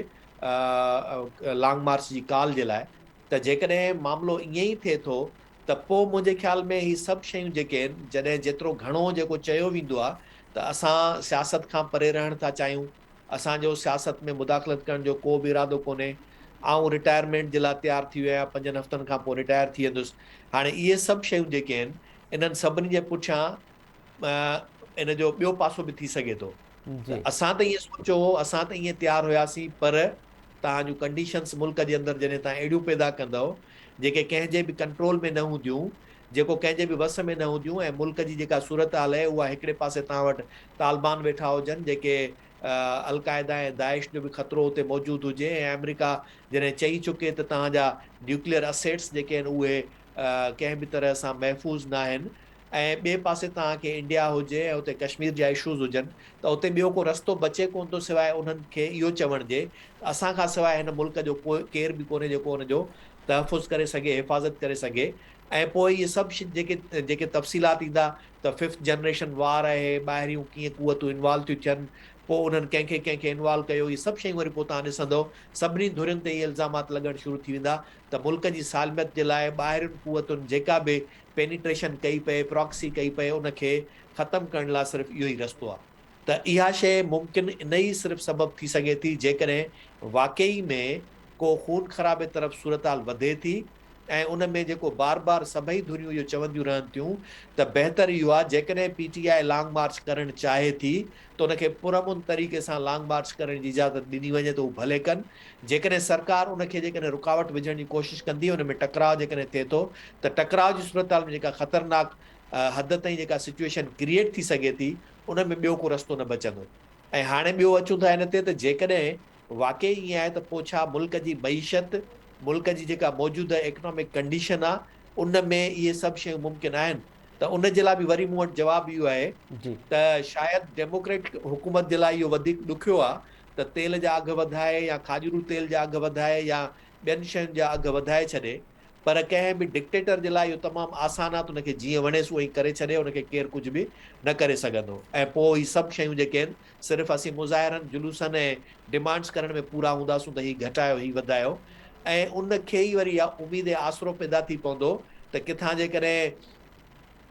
S2: लॉन्ग मार्च जी कॉल जे लाइ। त जेकॾहिं मामिलो ईअं ई थिए थो त पोइ मुंहिंजे ख़्याल में ही सभु शयूं जेके आहिनि, जॾहिं जेतिरो घणो जेको चयो वेंदो आहे त असां सियासत खां परे रहण था चाहियूं, असांजो सियासत में मुदाख़लत करण जो को बि इरादो कोन्हे, ऐं रिटायरमेंट जे लाइ तयारु थी वियो आहियां, 5 हफ़्तनि खां पोइ रिटायर थी वेंदुसि। हाणे इहे सभु शयूं जेके आहिनि इन्हनि सभिनी जे पुठियां इन जो ॿियो पासो बि थी सघे थो। त
S1: जी
S2: असां त ईअं सोचियो हो, असां त ईअं तयारु हुयासीं, पर तव्हांजूं कंडीशंस मुल्क जे अंदरि जॾहिं तव्हां अहिड़ियूं पैदा कंदव जेके कंहिंजे बि कंट्रोल में न हूंदियूं, जेको कंहिंजे बि वस में न हूंदियूं, ऐं मुल्क जी जेका सूरत हाल आहे उहा हिकिड़े पासे तव्हां वटि तालिबान वेठा हुजनि, जेके अलक़ाइदा ऐं दाइश जो बि ख़तरो हुते मौजूदु हुजे, ऐं अमेरिका जॾहिं चई चुके त तव्हांजा न्यूक्लियर असेट्स जेके आहिनि उहे कंहिं बि तरह सां महफ़ूज़ न आहिनि, ऐं ॿिए पासे तव्हांखे इंडिया हुजे ऐं उते कश्मीर जा इशूज़ हुजनि, त उते ॿियो को रस्तो बचे कोन थो सवाइ उन्हनि खे इहो चवण जे असां खां सवाइ हिन मुल्क जो केर बि कोन्हे जेको हुनजो तहफ़ुज़ करे सघे, हिफ़ाज़त करे सघे। ऐं पोइ इहे सभु जेके तफ़सीलात ईंदा त 5th जनरेशन वार आहे, ॿाहिरियूं कीअं क़ुवतूं इन्वॉल्व थियूं थियनि, पोइ उन्हनि कंहिंखे इन्वॉल्व कयो, इहे सभु शयूं वरी पोइ तव्हां ॾिसंदव सभिनी धुरियुनि ते इहे इल्ज़ामात लॻण शुरू थी वेंदा त मुल्क जी सालमियत जे लाइ ॿाहिरियुनि क़ुवतुनि जेका बि पेनिट्रेशन कई पए, प्रॉक्सी कई पए, उनखे ख़तमु करण लाइ सिर्फ़ु इहो ई रस्तो आहे। त इहा शइ मुमकिन इन ई सिर्फ़ु सबबु थी सघे थी जेकॾहिं वाक़ई में को खून ख़राबे तरफ़ सूरताल वधे थी ऐं उन में जेको बार बार सभई धुरियूं इहो चवंदियूं रहनि थियूं त बहितर इहो आहे जेकॾहिं PTI लॉन्ग मार्च करणु चाहे थी त उनखे पुरअमन तरीक़े सां लॉन्ग मार्च करण जी इजाज़त ॾिनी वञे त उहो भले कनि। जेकॾहिं सरकार उनखे जेकॾहिं रुकावट विझण जी कोशिशि कंदी, उन में टकराव जेकॾहिं थिए थो त टकराव जी सूरताल में जेका ख़तरनाक हद ताईं जेका सिचुएशन क्रिएट थी सघे थी, उन में ॿियो को रस्तो न बचंदो। ऐं हाणे ॿियो अचूं था हिन ते त जेकॾहिं वाक़ई ईअं आहे त पोइ छा मुल्क जी मईशत, मुल्क जी जेका मौजूदा इकोनॉमिक कंडीशन आहे, उन में इहे सभु शयूं मुमकिन आहिनि। त उन जे लाइ बि वरी मूं वटि जवाबु इहो आहे
S1: जी
S2: त शायदि डेमोक्रेटिक हुकूमत जे लाइ इहो वधीक ॾुखियो आहे त तेल जा अघु वधाए या खाजूरू तेल जा अघु वधाए या ॿियनि शयुनि जा अघु वधाए छॾे, पर कंहिं बि डिक्टेटर जे लाइ इहो तमामु आसान आहे त उनखे जीअं वणेसि उहो ई करे छॾे, उनखे केरु कुझु बि न करे सघंदो। ऐं पोइ ही सभु शयूं जेके आहिनि सिर्फ़ु असीं मुज़ाहिरनि, जुलूसनि ऐं डिमांड्स करण में पूरा हूंदासूं त हीउ घटायो, हीउ वधायो, ऐं उनखे ई वरी उमेद ऐं आसरो पैदा थी पवंदो त किथां जेकॾहिं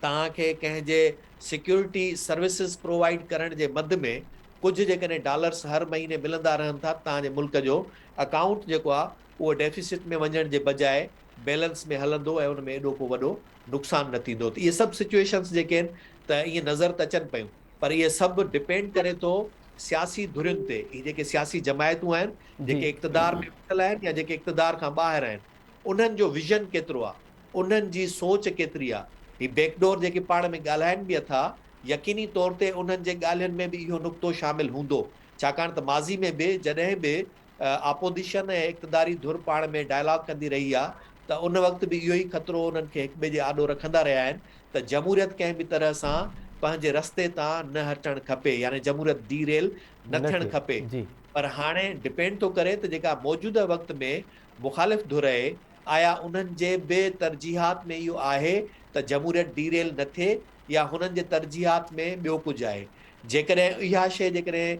S2: तव्हांखे कंहिंजे सिक्योरिटी सर्विसिस प्रोवाइड करण जे मद में कुझु जेकॾहिं डॉलर्स हर महीने मिलंदा रहनि था, तव्हांजे मुल्क जो अकाउंट जेको आहे उहो डेफिसिट में वञण जे बजाए बैलेंस में हलंदो ऐं उन में एॾो को वॾो नुक़सानु न थींदो। त इहे सभु सिचुएशन्स जेके आहिनि त ईअं नज़र त अचनि पियूं, पर इहे सभु डिपेंड करे थो सियासी धुरियुनि ते। इहे जेके सियासी जमायतूं आहिनि, जेके इक़्तिदार में वेठल आहिनि या जेके इक़्तिदार खां ॿाहिरि आहिनि, उन्हनि जो विज़न केतिरो आहे, उन्हनि जी सोच केतिरी आहे। ही बैकडोर जेके पाण में ॻाल्हाइनि बि था, यकीनी तौर ते उन्हनि जे ॻाल्हियुनि में बि इहो नुक़्तो शामिलु हूंदो, छाकाणि त माज़ी में बि जॾहिं बि आपोजिशन ऐं इक़्तिदारी धुर पाण में डायलॉग कंदी रही आहे त उन वक़्तु बि इहो ई ख़तरो उन्हनि खे हिक ॿिए जे आॾो रखंदा रहिया आहिनि त जमहूरियत कंहिं बि तरह सां पंहिंजे रस्ते तां न हटणु खपे, यानी जमहूरियत डीरेल न थियणु खपे।
S1: जी
S2: पर हाणे डिपेंड थो करे त जेका मौजूदा वक़्त में मुख़ालिफ़ धुर आहे, आया उन्हनि जे बि तरजीहात में इहो आहे त जमहूरियत डीरेल न थिए या हुननि जे तरजीहात में ॿियो कुझु आहे। जेकॾहिं इहा शइ जेकॾहिं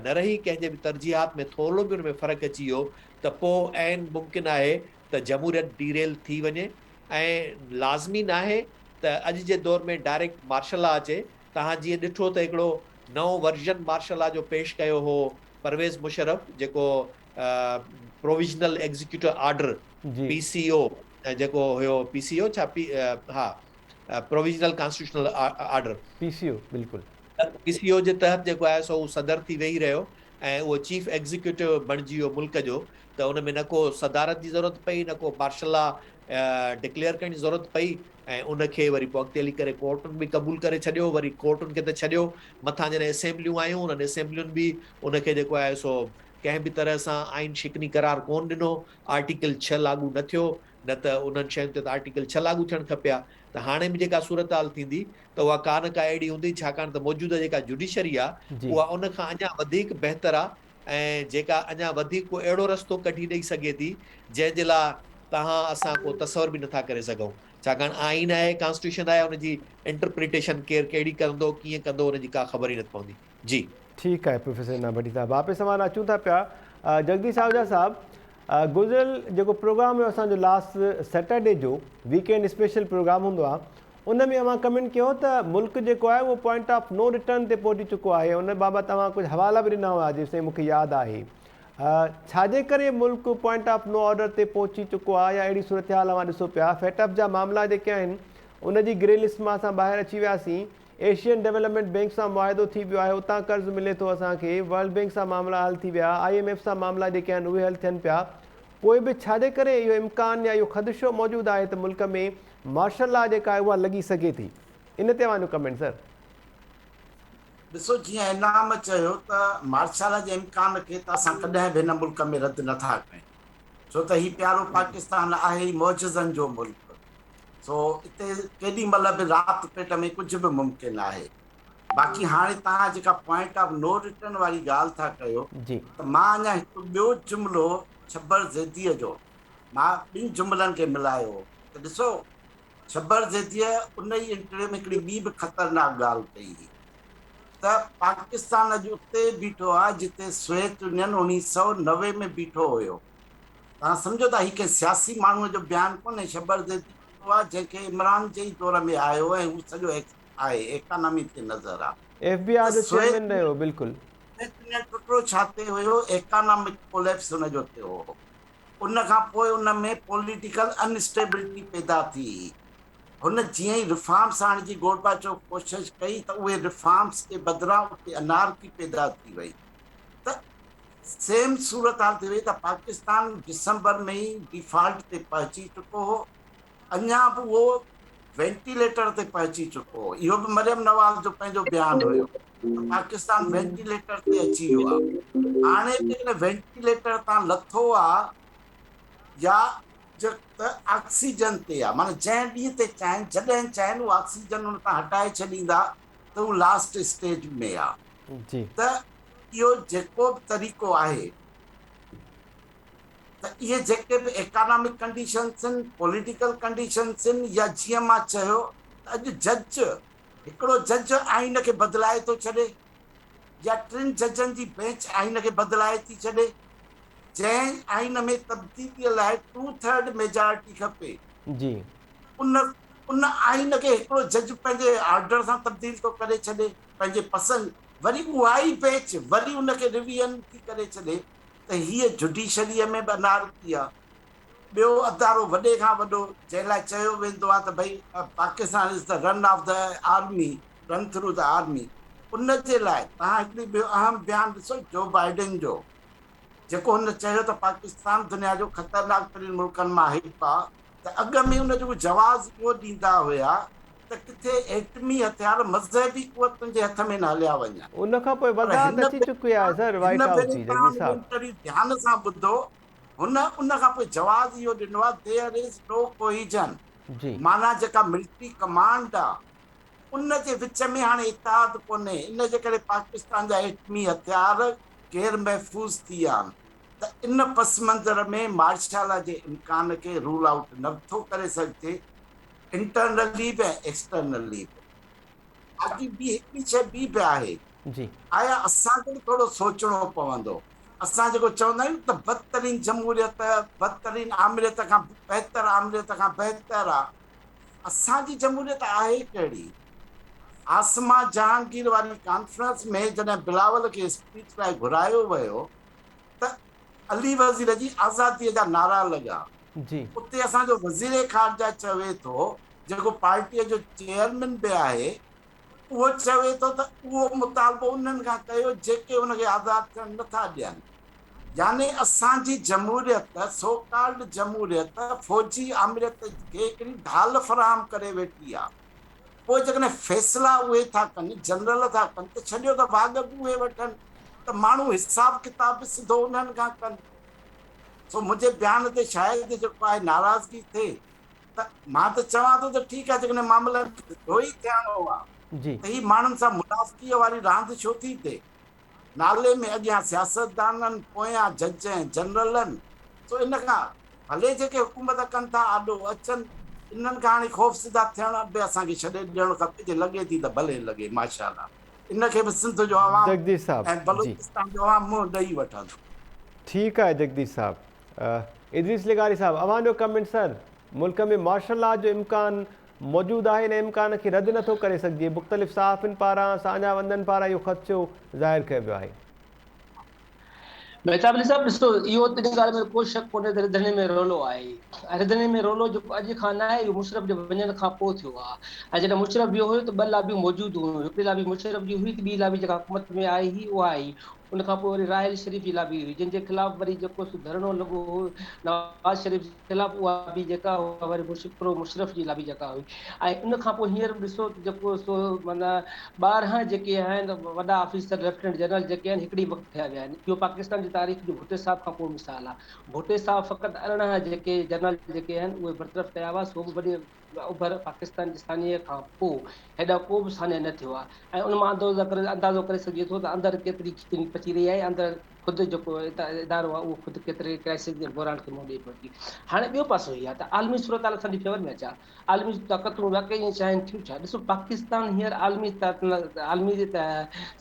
S2: न रही, कंहिंजे बि तरजीहात में थोरो बि हुन में फ़र्क़ु अची वियो त पोइ ऐन मुमकिन आहे त जमहूरियत डीरेल थी वञे। ऐं लाज़मी न आहे त अॼु जे दौर में डायरेक्ट मार्शल लॉ अचे। तव्हां जीअं ॾिठो त हिकिड़ो नओं वर्जन मार्शल लॉ जो पेश कयो हो परवेज़ मुशर्रफ, जेको प्रोविजनल एग्जीक्यूटिव ऑर्डर
S1: जी
S2: PCO, जेको हुयो PCO छा हा प्रोविजनल कॉन्स्टिट्यूशनल ऑर्डर
S1: PCO बिल्कुलु
S2: PCO जे तहत जेको आहे सो उहो सदर थी वेही रहियो ऐं उहो चीफ एग्जीक्यूटिव बणिजी वियो मुल्क जो। त उन में न को सदारत जी ज़रूरत पई, न को मार्शल लॉ डिक्लेयर करण जी ज़रूरत पई, ऐं उनखे वरी पोइ अॻिते हली करे कोर्टुनि बि क़बूल करे छॾियो, वरी कोर्टुनि खे त छॾियो, मथां जॾहिं असेंबलियूं आयूं उन्हनि असेंबलियुनि बि उनखे जेको आहे सो कंहिं बि तरह सां आइन शिकनी करार कोन ॾिनो, आर्टिकल 6 लागू न थियो, न त उन्हनि शयुनि ते त आर्टिकल 6 लागू थियणु खपिया। त हाणे बि जेका सूरत हाल थींदी त उहा का न का अहिड़ी हूंदी, छाकाणि त मौजूदा जेका जुडिशरी आहे
S1: जी
S2: उहा उन खां अञा वधीक बहितर आहे ऐं जेका अञा वधीक को अहिड़ो रस्तो कढी ॾेई सघे थी जंहिंजे लाइ तव्हां असां को तसवर बि नथा करे सघूं। छाकाणि आइन आहे, कॉन्स्टिट्यूशन आहे, हुनजी इंटरप्रिटेशन केरु कहिड़ी कंदो, कीअं कंदो, हुनजी का ख़बर ई न पवंदी। जी
S1: ठीकु आहे प्रोफेसर इना भट्टी साहब, वापसि सवाल अचूं था पिया जगदीश आहूजा साहब। गुज़िरियल जेको प्रोग्राम हुयो असांजो लास्ट सैटरडे जो वीकेंड स्पेशल प्रोग्राम हूंदो आहे, उन में अवां कमेंट कयो त मुल्क जेको आहे उहो पॉइंट ऑफ नो रिटर्न ते पहुची चुको आहे। उन बाबति तव्हां कुझु हवाला बि ॾिना हुआ जेसिताईं मूंखे यादि आहे। छाजे करे मुल्क पॉइंट ऑफ नो ऑर्डर ते पहुची चुको आहे, या अहिड़ी सूरत हाल अवां ॾिसो पिया? फेटअप जा मामला जेके आहिनि उनजी ग्रे लिस्ट मां असां ॿाहिरि अची वियासीं। एशियन डेवलपमेंट बैंक सां मुआदो थी वियो आहे, उतां कर्ज़ु मिले थो असांखे। वर्ल्ड बैंक सां मामला हल थी विया, IMF सां मामला जेके आहिनि उहे हल थियनि पिया। पोइ बि छाजे करे इहो इम्कान या इहो ख़दशो मौजूदु आहे त मुल्क में मार्शल लॉ जेका आहे उहा लॻी सघे थी? इन ते तव्हांजो कमेंट सर।
S4: ॾिसो, जीअं इनाम चयो त मार्शल लॉ जे इम्कान खे त असां कॾहिं बि हिन मुल्क में रद्द नथा कयूं, छो त हीउ प्यारो पाकिस्तान आहे ई मौजज़नि जो मुल्क। सो हिते केॾी महिल बि राति पेट में कुझु बि मुमकिन आहे। बाक़ी हाणे तव्हां जेका पॉइंट ऑफ नो रिटर्न वारी ॻाल्हि था कयो,
S1: जी
S4: त मां अञा हिकु ॿियो जुमिलो छब्बर ज़ैदीअ जो मां ॿिनि जुमिलनि खे मिलायो त ॾिसो शब्बर ज़ैदीअ उन ई इंटरव्यू में हिकिड़ी ॿी बि ख़तरनाक ॻाल्हि कई हुई त पाकिस्तान अॼु उते बीठो आहे जिते सोवियत यूनियन 1990 में बीठो हुयो। तव्हां सम्झो था, ही कंहिं सियासी माण्हूअ जो बयानु कोन्हे। शब्बर ज़ैदी आहे जंहिंखे इमरान जे ई दौर में आयो ऐं हू सॼो आहे इकानमी ते नज़र आहे।
S1: FBI
S4: त
S1: जो
S4: सोवियत
S1: चेयरमैन रहियो, बिल्कुलु।
S4: यूनियन टुकड़ो छा ते हुयो, इकानॉमिक कोलैप्स हुनजो थियो हो। उन खां पोइ उन में पॉलिटिकल अनस्टेबिलिटी पैदा थी। हुन जीअं ई रिफॉर्म्स आणण जी गोरबाचो कोशिशि कई त उहे रिफॉर्म्स जे बदिरां उते अनारकी पैदा थी वई। त सेम सूरत हाल थी वई त पाकिस्तान दिसंबर में ई डिफॉल्ट ते पहुची चुको हो। अञा बि उहो वेंटिलेटर ते पहुची चुको हो। इहो बि मरियम नवाज़ जो पंहिंजो बयानु हुयो त पाकिस्तान वेंटिलेटर ते अची वियो आहे। हाणे जेकॾहिं वेंटिलेटर तां लथो आहे या त ऑक्सीजन ते आहे, माना जंहिं ॾींहं ते चाहिनि जॾहिं चाहिनि उहो ऑक्सीजन हुन तां हटाए छॾींदा त उहो लास्ट स्टेज में आहे।
S1: जी
S4: त इहो जेको बि तरीक़ो आहे त इहे जेके बि इकोनॉमिक कंडीशन्स आहिनि, पॉलिटिकल कंडीशन्स आहिनि, या जीअं मां चयो त अॼु जज हिकिड़ो जज आइन खे बदिलाए थो छॾे या 3 जजनि जी बेंच आइन खे बदिलाए थी छॾे। जंहिं आइन में तब्दीलीअ लाइ 2/3 मेजॉरिटी खपे,
S1: जी
S4: उन उन आइन खे हिकिड़ो जज पंहिंजे ऑर्डर सां तब्दील थो करे छॾे, पंहिंजे पसंदि। वरी उहा ई बेंच वरी उनखे रिविजन थी करे छॾे त हीअ जुडिशरीअ में बि अनारकी आहे। ॿियो अदारो वॾे खां वॾो जंहिं लाइ चयो वेंदो आहे त भई Pakistan is the run of the army, run through the army. उन जे लाइ तव्हां हिकिड़ी ॿियो अहम बयानु ॾिसो जो बाइडेन जो, जेको हुन चयो त पाकिस्तान दुनिया जो ख़तरनाक तरीन मुल्कनि मां हिकु आहे। त अॻ में हुन जो जवाज़ उहो ॾींदा हुया त किथे एटमी हथियार मज़हबी क़ुवतुनि जे हथ में न हलिया वञनि।
S1: उन खां पोइ
S4: पर
S1: वज़ाहत अची चुकी आहे सर
S4: हिन
S1: वाइट हाउस
S4: भेरे
S1: जी,
S4: तव्हां
S1: जगदीश
S4: उहो
S1: साहब।
S4: इंटरव्यू ध्यान सां ॿुधो। हुन उन खां पोइ जवाब इहो ॾिनो आहे देयर इज़ नो कोहिजन,
S1: जी
S4: माना जेका मिलिट्री कमांड आहे उन जे विच में हाणे इतिहाद कोन्हे। इन जे करे पाकिस्तान जा एटमी हथियार गैर महफ़ूज़ थी विया आहिनि। त इन पस मंज़र में मार्शल जे इम्कान खे रूल आउट नथो करे सघिजे, इंटरनली बि ऐं एक्सटर्नली बि। बाक़ी ॿी हिकिड़ी शइ ॿी बि आहे,
S1: जी
S4: आया असांखे बि थोरो सोचणो पवंदो। असां जेको चवंदा आहियूं त बदतरीन जमहूरियत, बदतरीन आमिरियत खां बहितर आमिरियत खां बहितर आहे। असांजी जमहूरियत आहे कहिड़ी? आसमा जहांगीर वारी कॉन्फ्रेंस में जॾहिं बिलावल खे स्पीच लाइ घुरायो वियो त अली वज़ीर जी आज़ादीअ जा नारा लॻा।
S1: जी
S4: उते असांजो वज़ीर ख़ारजा चवे थो, जेको पार्टीअ जो चेयरमैन बि आहे, उहो चवे थो त उहो मुतालबो उन्हनि खां कयो जेके हुनखे आज़ादु थियण नथा ॾियनि। यानी असांजी जमहूरियत, सोकाल्ड जमहूरियत, फ़ौजी आमिरियत खे हिकिड़ी ढाल फराहम करे वेठी आहे। पोइ जेकॾहिं फ़ैसिला उहे था कनि, जनरल था कनि, त छॾियो त भाॻ बि उहे वठनि, त माण्हू हिसाब किताब बि सिधो उन्हनि खां कनि। सो मुंहिंजे बयान ते शायदि जेको आहे नाराज़गी थिए, त मां त चवां थो त ठीकु आहे, जेकॾहिं मामलनि खे सिधो ई थियणो आहे
S1: जी
S4: त ही माण्हुनि सां मुनाफ़िकीअ वारी रांदि छो थी थिए? नाले में अॻियां सियासतदाननि, पोयां जज ऐं जनरल आहिनि। सो इन खां भले जेके हुकूमत कनि था आॾो अचनि, इन्हनि खां हाणे ख़ौफ़ज़दा थियण बि असांखे छॾे ॾियणो खपे। जे लॻे थी त भले लॻे, माशाअल्लाह। इनखे बि सिंध जो अवाम
S1: जगदीश साहब
S4: ऐं
S1: जी
S4: बलूचिस्तान जो अवाम मुंहुं ॾेई वठंदो।
S1: ठीक है जगदीश साहब। इदरीस लिगारी साहब, अवां जो कमेंट सर, मुल्क में मार्शल लॉ जो इम्कान मौजूद है, इन इम्कान खे रद्द नथो करे सघिजे। मुख़्तलिफ़ सहाफ़िन पारां, साझा वंदनि पारां इहो ख़दशो ज़ाहिर कयो वियो आहे।
S5: मेहताब अली साहब ॾिसो, इहो त इन ॻाल्हि में को शक कोन्हे त रंधिणे में रोलो आहे। रंधिणे में रोलो जेको अॼु खां न आहे, इहो मुशरफ जे वञण खां पोइ थियो आहे। ऐं जॾहिं मुशरफ वियो हुयो त 2 लाबियूं मौजूदु हुयूं। हिकिड़ी लाबी मुशरफ जी हुई, ॿी लाबी जेका हुकूमत में आई हुई उहा आई। उन खां पोइ वरी राहिल शरीफ़ जी लाबी हुई, जंहिंजे ख़िलाफ़ वरी जेको धरणो लॻो हो नवाज़ शरीफ़ जे ख़िलाफ़, उहा बि जेका वरी मुशरफ जी लाबी जेका हुई। ऐं उन खां पोइ हींअर ॾिसो जेको सो माना 12 जेके आहिनि वॾा ऑफिसर, लेफ्टिनेंट जनरल जेके आहिनि, हिकिड़ी वक़्तु थिया विया आहिनि। इहो पाकिस्तान जी तारीख़ जो भुटे साहब खां पोइ मिसाल आहे। भुटे साहब फ़क़ति 18 जेके जनरल जेके आहिनि उहे बरतरफ़ कया हुआ। सो बि वॾे उभर पाकिस्तान जी सान्य खां पोइ हेॾा को बि सान्य न थियो आहे। ऐं उन मां अंदाज़ो करे सघिजे थो त अंदरि केतिरी खिचड़ी पची रही आहे, अंदरि ख़ुदि जेको इदारो आहे उहो ख़ुदि केतिरे क्राइसिस जे बहिरान खे मुंहुं ॾेई पियो थी। हाणे ॿियो पासो इहा त आलमी सूरत हाल असांजी फेवर में अचा, आलमी ताक़तूं वाक़ई चाहिनि थियूं छा। ॾिसो पाकिस्तान हींअर आलमी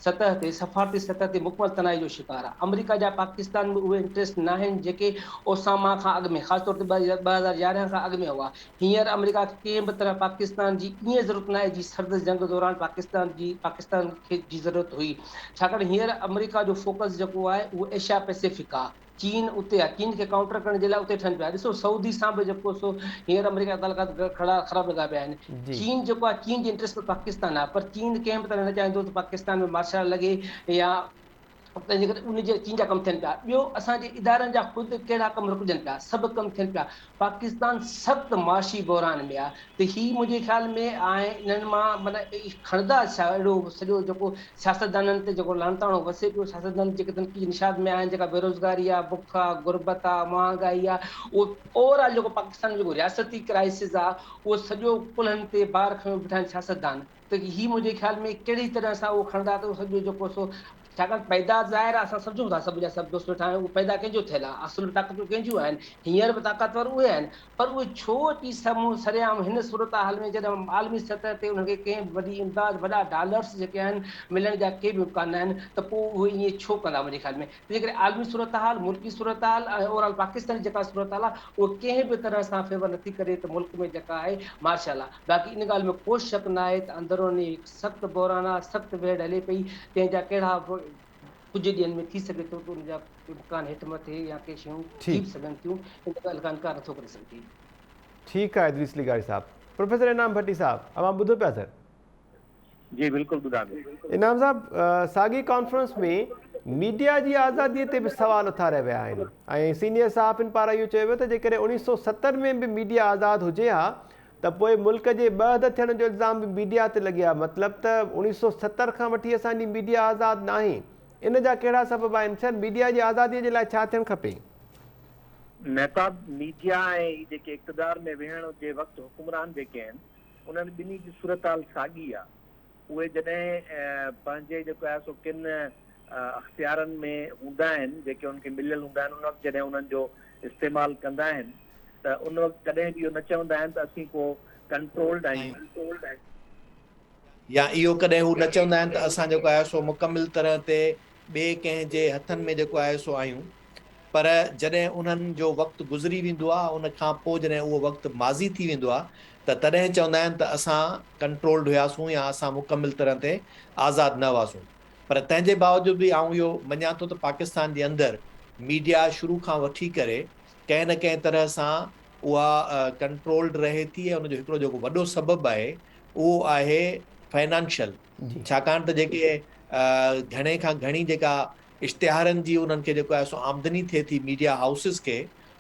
S5: सतह ते सफ़ारती सतह ते मुकमल तनाई जो शिकार आहे। अमेरिका जा पाकिस्तान में उहे इंट्रस्ट न आहिनि जेके ओसामा खां अॻु में, ख़ासि तौर ते 2011 खां अॻु में हुआ। हींअर अमेरिका खे कंहिं बि तरह पाकिस्तान जी ईअं ज़रूरत न आहे जी सर्द जंग दौरान पाकिस्तान खे जी ज़रूरत हुई, छाकाणि हींअर अमेरिका जो फोकस जेको आहे उहो एशिया पैसिफिक आहे। चीन उते आहे, चीन खे काउंटर करण जे लाइ उते ठहनि पिया। ॾिसो सऊदी सां बि जेको सो हींअर अमेरिका तालुकात ख़राब लॻा पिया आहिनि।
S1: जी
S5: चीन जेको आहे, चीन जी इंट्रस्ट पाकिस्तान आहे, पर चीन कंहिं बि तरह न चाहींदो त पाकिस्तान में मार्शल लॻे या तंहिंजे करे उनजे चीन जा कमु थियनि पिया। ॿियो असांजे इदारनि जा ख़ुदि कहिड़ा कम रुकजनि पिया, सभु कम थियनि पिया। पाकिस्तान सख़्तु माशी बहिरान में आहे। त ही मुंहिंजे ख़्याल में आहे इन्हनि मां माना खणंदा छा अहिड़ो सॼो जेको सियासतदाननि ते जेको लानताणो वसे पियो, सियासतदान जेके तनक़ीद निशाद में आहिनि, जेका बेरोज़गारी आहे, बुख आहे, गुरबत आहे, महांगाई आहे, उहो ओवरऑल जेको पाकिस्तान जो जेको रियासती क्राइसिस आहे उहो सॼो कुल्हनि ते बार खयो बीठा आहिनि सियासतदान। त ही मुंहिंजे ख़्याल में कहिड़ी तरह सां उहो खणंदा त सॼो जेको सो, छाकाणि पैदा ज़ाहिर आहे असां सम्झूं था सभु जा सभु दोस्त वेठा आहियूं, उहे पैदा कंहिंजो थियल आहे, असुल ताक़तूं कंहिंजियूं आहिनि, हींअर बि ताक़तवर उहे आहिनि, पर उहे छो अची साम्हूं सरेआम हिन सूरत हाल में जॾहिं आलमी सतह ते उनखे कंहिं वॾी इमदाद, वॾा डॉलर्स जेके आहिनि मिलण जा के बि इम्कान आहिनि, त पोइ उहे ईअं छो कंदा मुंहिंजे ख़्याल में। तंहिंजे करे आलमी सूरत हाल, मुल्की सूरत हाल ऐं ओवरऑल पाकिस्तान जी जेका सूरत हाल आहे उहा कंहिं बि तरह सां फेवर नथी करे त मुल्क में जेका आहे मार्शल आहे। बाक़ी इन ॻाल्हि में को शक न आहे त अंदरूनी सख़्तु बहिरान आहे, सख़्तु वेड़ हले पई, तंहिंजा कहिड़ा कुझु ॾींहंनि में थी सघे थो त उनजा इम्कान हेठि मथे या के शयूं थी बि सघनि थियूं, इन ॻाल्हि खां इनकार नथो करे सघिजे।
S1: ठीकु आहे इदरीस लिगारी साहब। प्रोफेसर इनाम भट्टी साहब, अवां ॿुधो पिया सर?
S3: जी बिल्कुलु ॿुधायो।
S1: इनाम साहब, साॻी कॉन्फ्रेंस में मीडिया जी आज़ादीअ ते बि सवाल उथारिया विया आहिनि ऐं सीनियर सहाफ़िन पारां इहो चयो वियो त जेकॾहिं 1970 में बि मीडिया आज़ादु हुजे हा त पोइ मुल्क जे ॿ थियण जो इल्ज़ाम बि मीडिया ते लॻे हा। मतिलबु त 1970 खां वठी असांजी मीडिया आज़ादु न आहे। इन जा कहिड़ा सबब आहिनि सर? मीडिया जी आज़ादीअ जे लाइ छा थियणु खपे?
S6: महताब मीडिया ऐं जेके इक़्तिदार में वेहण जे वक़्तु हुकुमरान जेके आहिनि उन्हनि ॿिन्ही जी सूरत हाल साॻी आहे। उहे जॾहिं पंहिंजे जेको आहे सो किन अख़्तियारनि में हूंदा आहिनि, जेके उनखे मिलियल हूंदा आहिनि, उन वक़्तु जॾहिं उन्हनि जो इस्तेमालु कंदा आहिनि त उन वक़्तु कॾहिं बि इहो न चवंदा आहिनि त असीं को कंट्रोल्ड आहियूं,
S2: या इहो कॾहिं हू न चवंदा आहिनि त असां जेको आहे सो मुकमिल तरह ते ॿिए कंहिंजे हथनि में जेको आहे सो आहियूं। पर जॾहिं उन्हनि जो वक़्तु गुज़री वेंदो आहे, उन खां पोइ जॾहिं उहो वक़्तु माज़ी थी वेंदो आहे त तॾहिं चवंदा आहिनि त असां कंट्रोल्ड हुआसीं या असां मुकमिल तरह ते आज़ादु न हुआसीं। पर तंहिंजे बावजूद बि आउं इहो मञा थो त पाकिस्तान जे अंदरि मीडिया शुरू खां वठी करे कंहिं न कंहिं तरह सां उहा कंट्रोल्ड रहे थी ऐं उनजो हिकिड़ो जेको वॾो सबबु आहे उहो आहे फाइनेंशियल। छाकाणि त जेके घणे खां घणी जेका इश्तिहारनि जी उन्हनि खे जेको आहे सो आमदनी थिए थी मीडिया हाउसिस खे,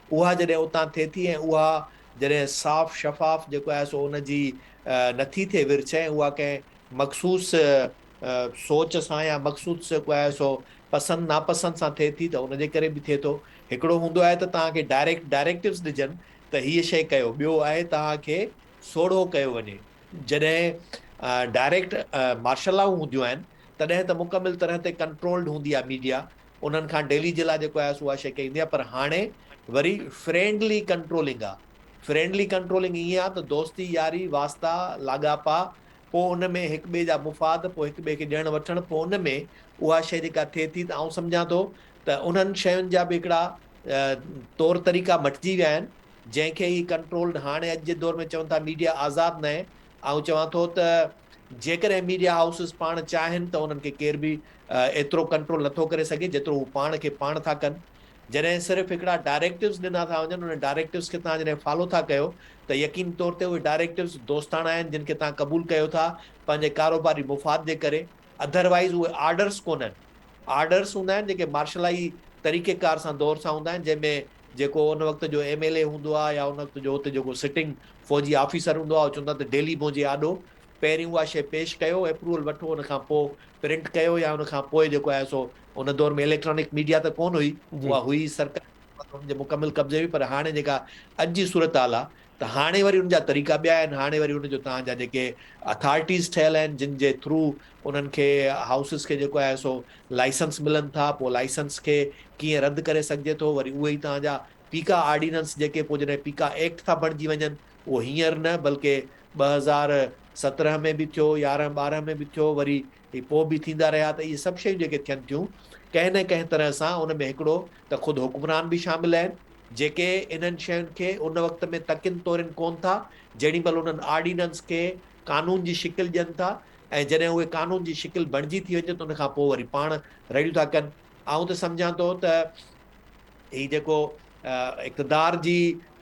S2: उहा जॾहिं उतां थिए थी ऐं उहा जॾहिं साफ़ शफ़ाफ़ जेको आहे सो उनजी नथी थिए विर्छ ऐं उहा कंहिं मख़सूस सोच सां या मख़सूस जेको आहे सो पसंदि नापसंदि सां थिए थी त उनजे करे बि थिए थो। हिकिड़ो हूंदो आहे त तव्हांखे डायरेक्टिव्स ॾिजनि त हीअ शइ कयो, ॿियो आहे तव्हांखे सोढ़ो कयो वञे। जॾहिं डायरेक्ट मार्शल लॉ हूंदियूं आहिनि तॾहिं त मुकमिल तरह ते कंट्रोल्ड हूंदी आहे मीडिया, उन्हनि खां डेली जे लाइ जेको आहे सो उहा शइ कई वेंदी आहे। पर हाणे वरी फ्रेंडली कंट्रोलिंग आहे। फ्रेंडली कंट्रोलिंग ईअं आहे त दोस्ती यारी वास्ता लाॻापा, पोइ उन में हिक ॿिए जा मुफ़ाद, पोइ हिक ॿिए खे ॾियणु वठणु, पोइ उन में उहा शइ जेका थिए थी त आउं सम्झां थो त उन्हनि शयुनि जा बि हिकिड़ा तौर तरीक़ा मटिजी विया आहिनि जंहिंखे ई कंट्रोल्ड हाणे अॼु जे दौर में चवनि था मीडिया आज़ादु न आहे। ऐं चवां थो त जेकॾहिं मीडिया हाउसिस पाण चाहिनि त उन्हनि खे केर बि एतिरो कंट्रोल नथो करे सघे जेतिरो हू पाण खे पाण था कनि। जॾहिं सिर्फ़ु हिकिड़ा डायरेक्टिव्स ॾिना था वञनि, उन डायरेक्टिव्स खे तव्हां जॾहिं फॉलो था कयो त यकीन तौर ते उहे डायरेक्टिव्स दोस्ताना आहिनि जिन खे तव्हां क़बूल कयो था पंहिंजे कारोबारी मुफ़ाद जे करे। अदरवाइज़ उहे आर्डर्स कोन्हनि। आर्डर्स हूंदा आहिनि जेके मार्शलाई तरीक़ेकार सां दौर सां हूंदा आहिनि, जंहिंमें जेको उन वक़्त जो MLA हूंदो आहे या उन वक़्त जो हुते जेको सिटिंग फ़ौजी ऑफिसर हूंदो आहे, चवंदो आहे त डेली मुंहिंजे आॾो पहिरीं उहा शइ पेश कयो, अप्रूवल वठो, उन खां पोइ प्रिंट कयो या उन खां पोइ जेको आहे सो उन दौर में इलेक्ट्रॉनिक मीडिया त कोन हुई, उहा हुई सरकार जे मुकमिल कब्ज़े हुई। पर हाणे जेका अॼु जी सूरत हाल आहे त हाणे वरी उनजा तरीक़ा ॿिया आहिनि। हाणे वरी उनजो तव्हांजा जेके अथॉरिटीज़ ठहियल आहिनि जिन जे थ्रू उन्हनि खे हाउसिस खे जेको आहे सो लाइसेंस मिलनि था, पोइ लाइसेंस खे कीअं रद्द करे सघिजे थो, वरी उहे ई तव्हांजा पीका आर्डिनेंस जेके पोइ जॾहिं पीका एक्ट था बणिजी वञनि, उहो हींअर न बल्कि 2017 में बि थियो, 11-12 में बि थियो, वरी पोइ बि थींदा रहिया। त इहे सभु शयूं जेके थियनि थियूं कंहिं न कंहिं तरह सां उन में हिकिड़ो त ख़ुदि हुकुमरान बि शामिल आहिनि जेके इन्हनि शयुनि खे उन वक़्त में तकिन तोड़नि कोन था, जेॾी महिल उन्हनि आर्डिनेंस खे कानून जी शिकिल ॾियनि था, ऐं जॾहिं उहे कानून जी शिकिल बणिजी थी वञे त उन खां पोइ वरी पाण रड़ियूं था कनि। आउं त सम्झां थो त ही जेको इक़्तिदार जी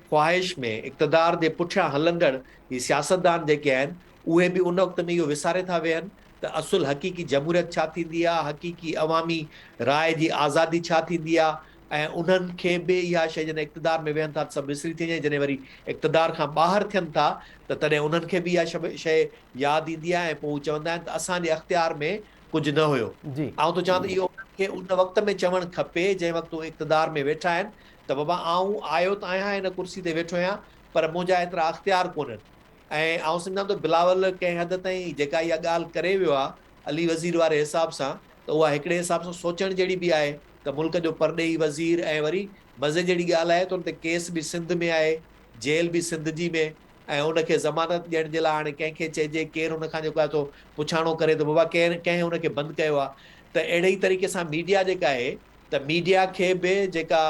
S2: ख़्वाहिश में इक़्तिदार जे पुठियां हलंदड़ ही सियासतदान जेके आहिनि उहे बि उन वक़्त में इहो विसारे था वेहनि त असुल हक़ीक़ी जमहूरियत छा थींदी आहे, हक़ीक़ी अवामी राय जी आज़ादी छा थींदी आहे, ऐं उन्हनि खे बि इहा शइ जॾहिं इक़्तिदार में वेहनि था त सभु विसरी थी वञे। जॾहिं वरी इक़्तिदार खां ॿाहिरि थियनि था त तॾहिं उन्हनि खे बि इहा शइ यादि ईंदी आहे, ऐं पोइ चवंदा आहिनि त असांजे अख़्तियार में कुझु न हुयो।
S1: जी
S2: आउं त चवां त इहो उन्हनि खे उन वक़्त में चवणु खपे जंहिं वक़्तु उहे इक़्तिदार में वेठा आहिनि त बाबा आउं आयो त आहियां हिन कुर्सी ते वेठो आहियां, पर मुंहिंजा एतिरा अख़्तियार कोन्हनि। ऐं आउं सम्झां थो बिलावल कंहिं हद ताईं जेका इहा ॻाल्हि करे वियो आहे अली वज़ीर वारे हिसाब सां, त उहा हिकिड़े हिसाब सां सोचण जहिड़ी बि आहे त मुल्क जो परॾेही वज़ीर, ऐं वरी मज़े जहिड़ी ॻाल्हि आहे त उन ते केस बि सिंध में आहे, जेल बि सिंध जी में, ऐं उनखे ज़मानत ॾियण जे लाइ हाणे कंहिंखे चइजे, केरु उनखां जेको आहे सो पुछाणो करे त बाबा कंहिं उनखे बंदि कयो आहे। त अहिड़े ई तरीक़े सां मीडिया जेका आहे त मीडिया खे बि जेका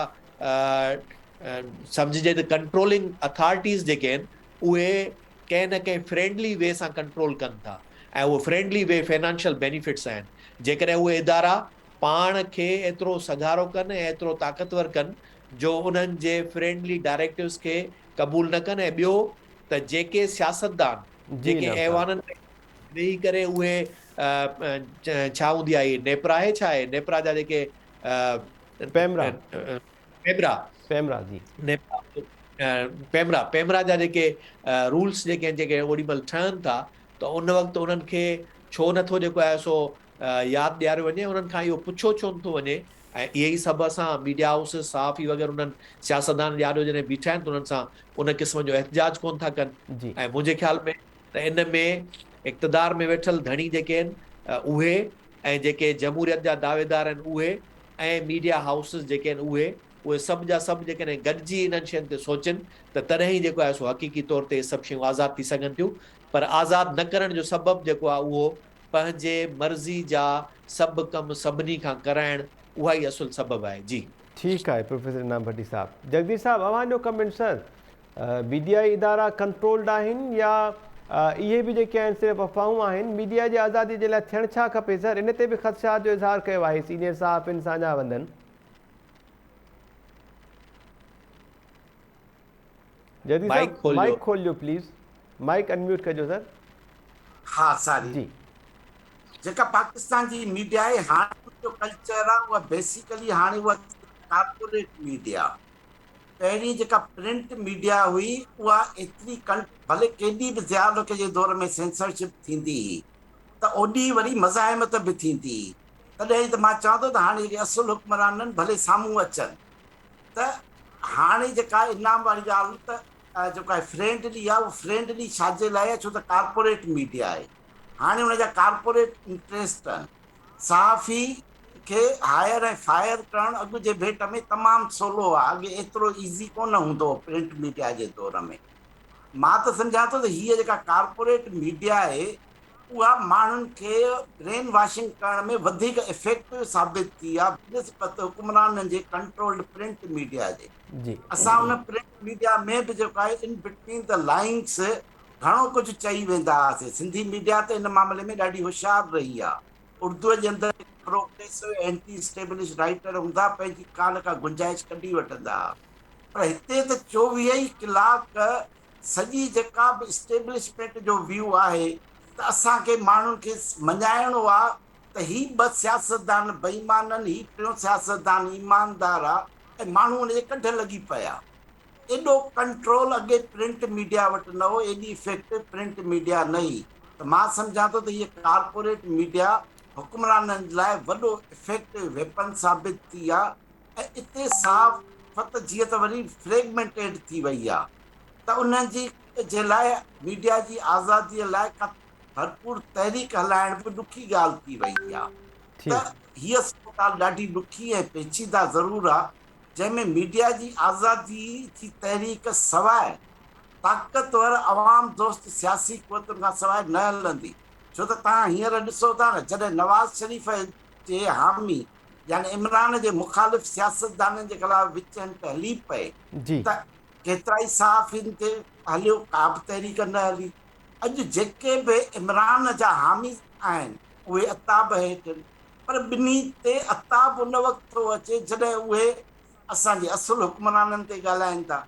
S2: सम्झिजे त कंट्रोलिंग अथॉरिटीज़ जेके आहिनि उहे कंहिं न कंहिं फ्रेंडली वे सां कंट्रोल कनि था, ऐं उहो फ्रेंडली वे फाइनेंशियल बेनिफिट्स आहिनि। जेकॾहिं उहे इदारा पाण खे एतिरो सघारो कनि ऐं एतिरो ताक़तवर कनि जो उन्हनि जे फ्रेंडली डायरेक्टिव्स खे क़बूल न कनि, ऐं ॿियो त जेके सियासतदान
S1: जी
S2: जेके
S1: इनाम साहब।
S2: ऐवाननि में वेही करे उहे छा हूंदी आहे नेपरा आहे, छा आहे नेपरा जा जेके
S1: पेमरा
S2: पेमरा
S1: पेमरा जी
S2: पेमरा जा जेके रूल्स जेके आहिनि जेके ओॾी महिल ठहनि था त उन वक़्तु उन्हनि खे छो नथो जेको आहे सो यादि ॾियारियो वञे, उन्हनि खां इहो पुछो छो नथो वञे। ऐं इहे ई सभु असां मीडिया हाउसिस सहाफ़ी वग़ैरह उन्हनि सियासतदान ॾाढो जॾहिं बीठा आहिनि त उन्हनि सां उन क़िस्म जो एहतजाज कोन था कनि।
S1: जी
S2: ऐं मुंहिंजे ख़्याल में त इन में इक़्तिदार में वेठल धणी जेके आहिनि उहे, ऐं जेके जमहूरियत जा दावेदार आहिनि उहे, ऐं मीडिया हाउसिस जेके आहिनि उहे सभु जा सभु जेकॾहिं गॾिजी इन्हनि शयुनि ते सोचनि त तॾहिं ई जेको आहे सो हक़ीक़ी तौर ते सभु शयूं आज़ादु थी सघनि थियूं। पर आज़ादु न करण जो सबबु जेको आहे उहो पंहिंजे मर्ज़ी जा सभु कम सभिनी खां कराइण, उहा ई असुल सबबु आहे। जी
S1: ठीक है प्रोफेसर इनाम भट्टी साहब। जगदीश साहब अवांजो कमेंट सर, मीडिया इदारा कंट्रोल्ड आहिनि या इहे बि जेके आहिनि सिर्फ़ु अफ़वाहूं आहिनि? मीडिया जी आज़ादी जे लाइ थियणु छा खपे सर? इन ते बि ख़दशात जो इज़हार कयो आहे सीनियर सहाफ़िन साझा वंदन। जगदीश साहब माइक खोलियो प्लीज़, माइक अनम्यूट कजो सर।
S4: हाँ सारी
S1: जी
S4: जेका पाकिस्तान जी मीडिया आहे हाणे जो कल्चर आहे उहा बेसिकली हाणे उहा कॉर्पोरेट मीडिया। पहिरीं जेका प्रिंट मीडिया हुई उहा एतिरी भले केॾी बि ज़ियाद जे दौर में सेंसरशिप थींदी हुई त ओॾी वरी मज़ाहिमत बि थींदी हुई। तॾहिं त मां चवां थो त हाणे जेके असुल हुक्मराननि भले साम्हूं अचनि त हाणे जेका इनाम वारी ॻाल्हि त जेका फ्रेंडली आहे उहा फ्रेंडली छाजे लाइ आहे? छो त कॉर्पोरेट मीडिया आहे। हाणे हुनजा कॉर्पोरेट इंट्रस्ट आहिनि। सहाफ़ी खे हायर ऐं फायर करणु अॻु जे भेट में तमामु सवलो आहे। अॻे एतिरो ईज़ी कोन हूंदो हो प्रिंट मीडिया जे दौर में। मां त सम्झां थो त हीअ जेका कॉर्पोरेट मीडिया आहे उहा माण्हुनि खे ब्रेन वॉशिंग करण में वधीक इफेक्टिव साबित थी आहे बिनिस्बत हुकुमराननि जे कंट्रोल्ड प्रिंट मीडिया जे।
S1: जी
S4: असां हुन प्रिंट मीडिया में बि जेको आहे इन बिटवीन द लाइन्स घणो कुझु चई वेंदा हुआसीं। सिंधी मीडिया त इन मामले में ॾाढी होशियारु रही आहे। उर्दूअ जे अंदरि प्रोग्रेसिव एंटी स्टेबलिश राइटर हूंदा, पंहिंजी कान का गुंजाइश कढी वठंदा। पर हिते त 24 कलाक सॼी जेका बि स्टेब्लिशमेंट जो व्यू आहे त असांखे माण्हुनि खे मञाइणो आहे त ही ॿ सियासतदान बेईमान आहिनि, ही टियों सियासतदान ईमानदार आहे, ऐं माण्हू हुनजे कढ लॻी पिया। एॾो कंट्रोल अॻे प्रिंट मीडिया वटि न हो, एॾी इफेक्टिव प्रिंट मीडिया न हुई। त मां सम्झां थो त हीअ कॉर्पोरेट मीडिया हुकुमराननि लाइ वॾो इफेक्टिव वेपन साबित थी आहे। ऐं इते साफ़ जीअं त वरी फ्रेगमेंटेड थी वई आहे। त उन्हनि जी जे लाइ मीडिया जी आज़ादीअ लाइ का भरपूर तहरीक हलाइण बि ॾुखी ॻाल्हि थी वई आहे। त
S1: ठीकु
S4: हीअ ॻाल्हि ॾाढी ॾुखी ऐं पेचीदा ज़रूरु आहे, जंहिंमें मीडिया जी आज़ादी जी तहरीक सवाइ ताक़तवर अवाम दोस्त सियासी क़ुवतुनि खां सवाइ न हलंदी। छो त तव्हां हींअर ॾिसो था न, जॾहिं नवाज़ शरीफ़ जे हामी यानी इमरान जे मुखालिफ़ सियासतदाननि जे ख़िलाफ़ विचंट हली पए
S1: जी
S4: त केतिरा ई सहाफ़ियुनि ते हलियो, का बि तहरीक न हली। अॼु जेके बि इमरान जा हामी आहिनि उहे अताब हेठि आहिनि, पर ॿिन्ही ते अताब उन वक़्तु थो अचे जॾहिं उहे असांजे असुल हुक्मराननि ते ॻाल्हाइनि था।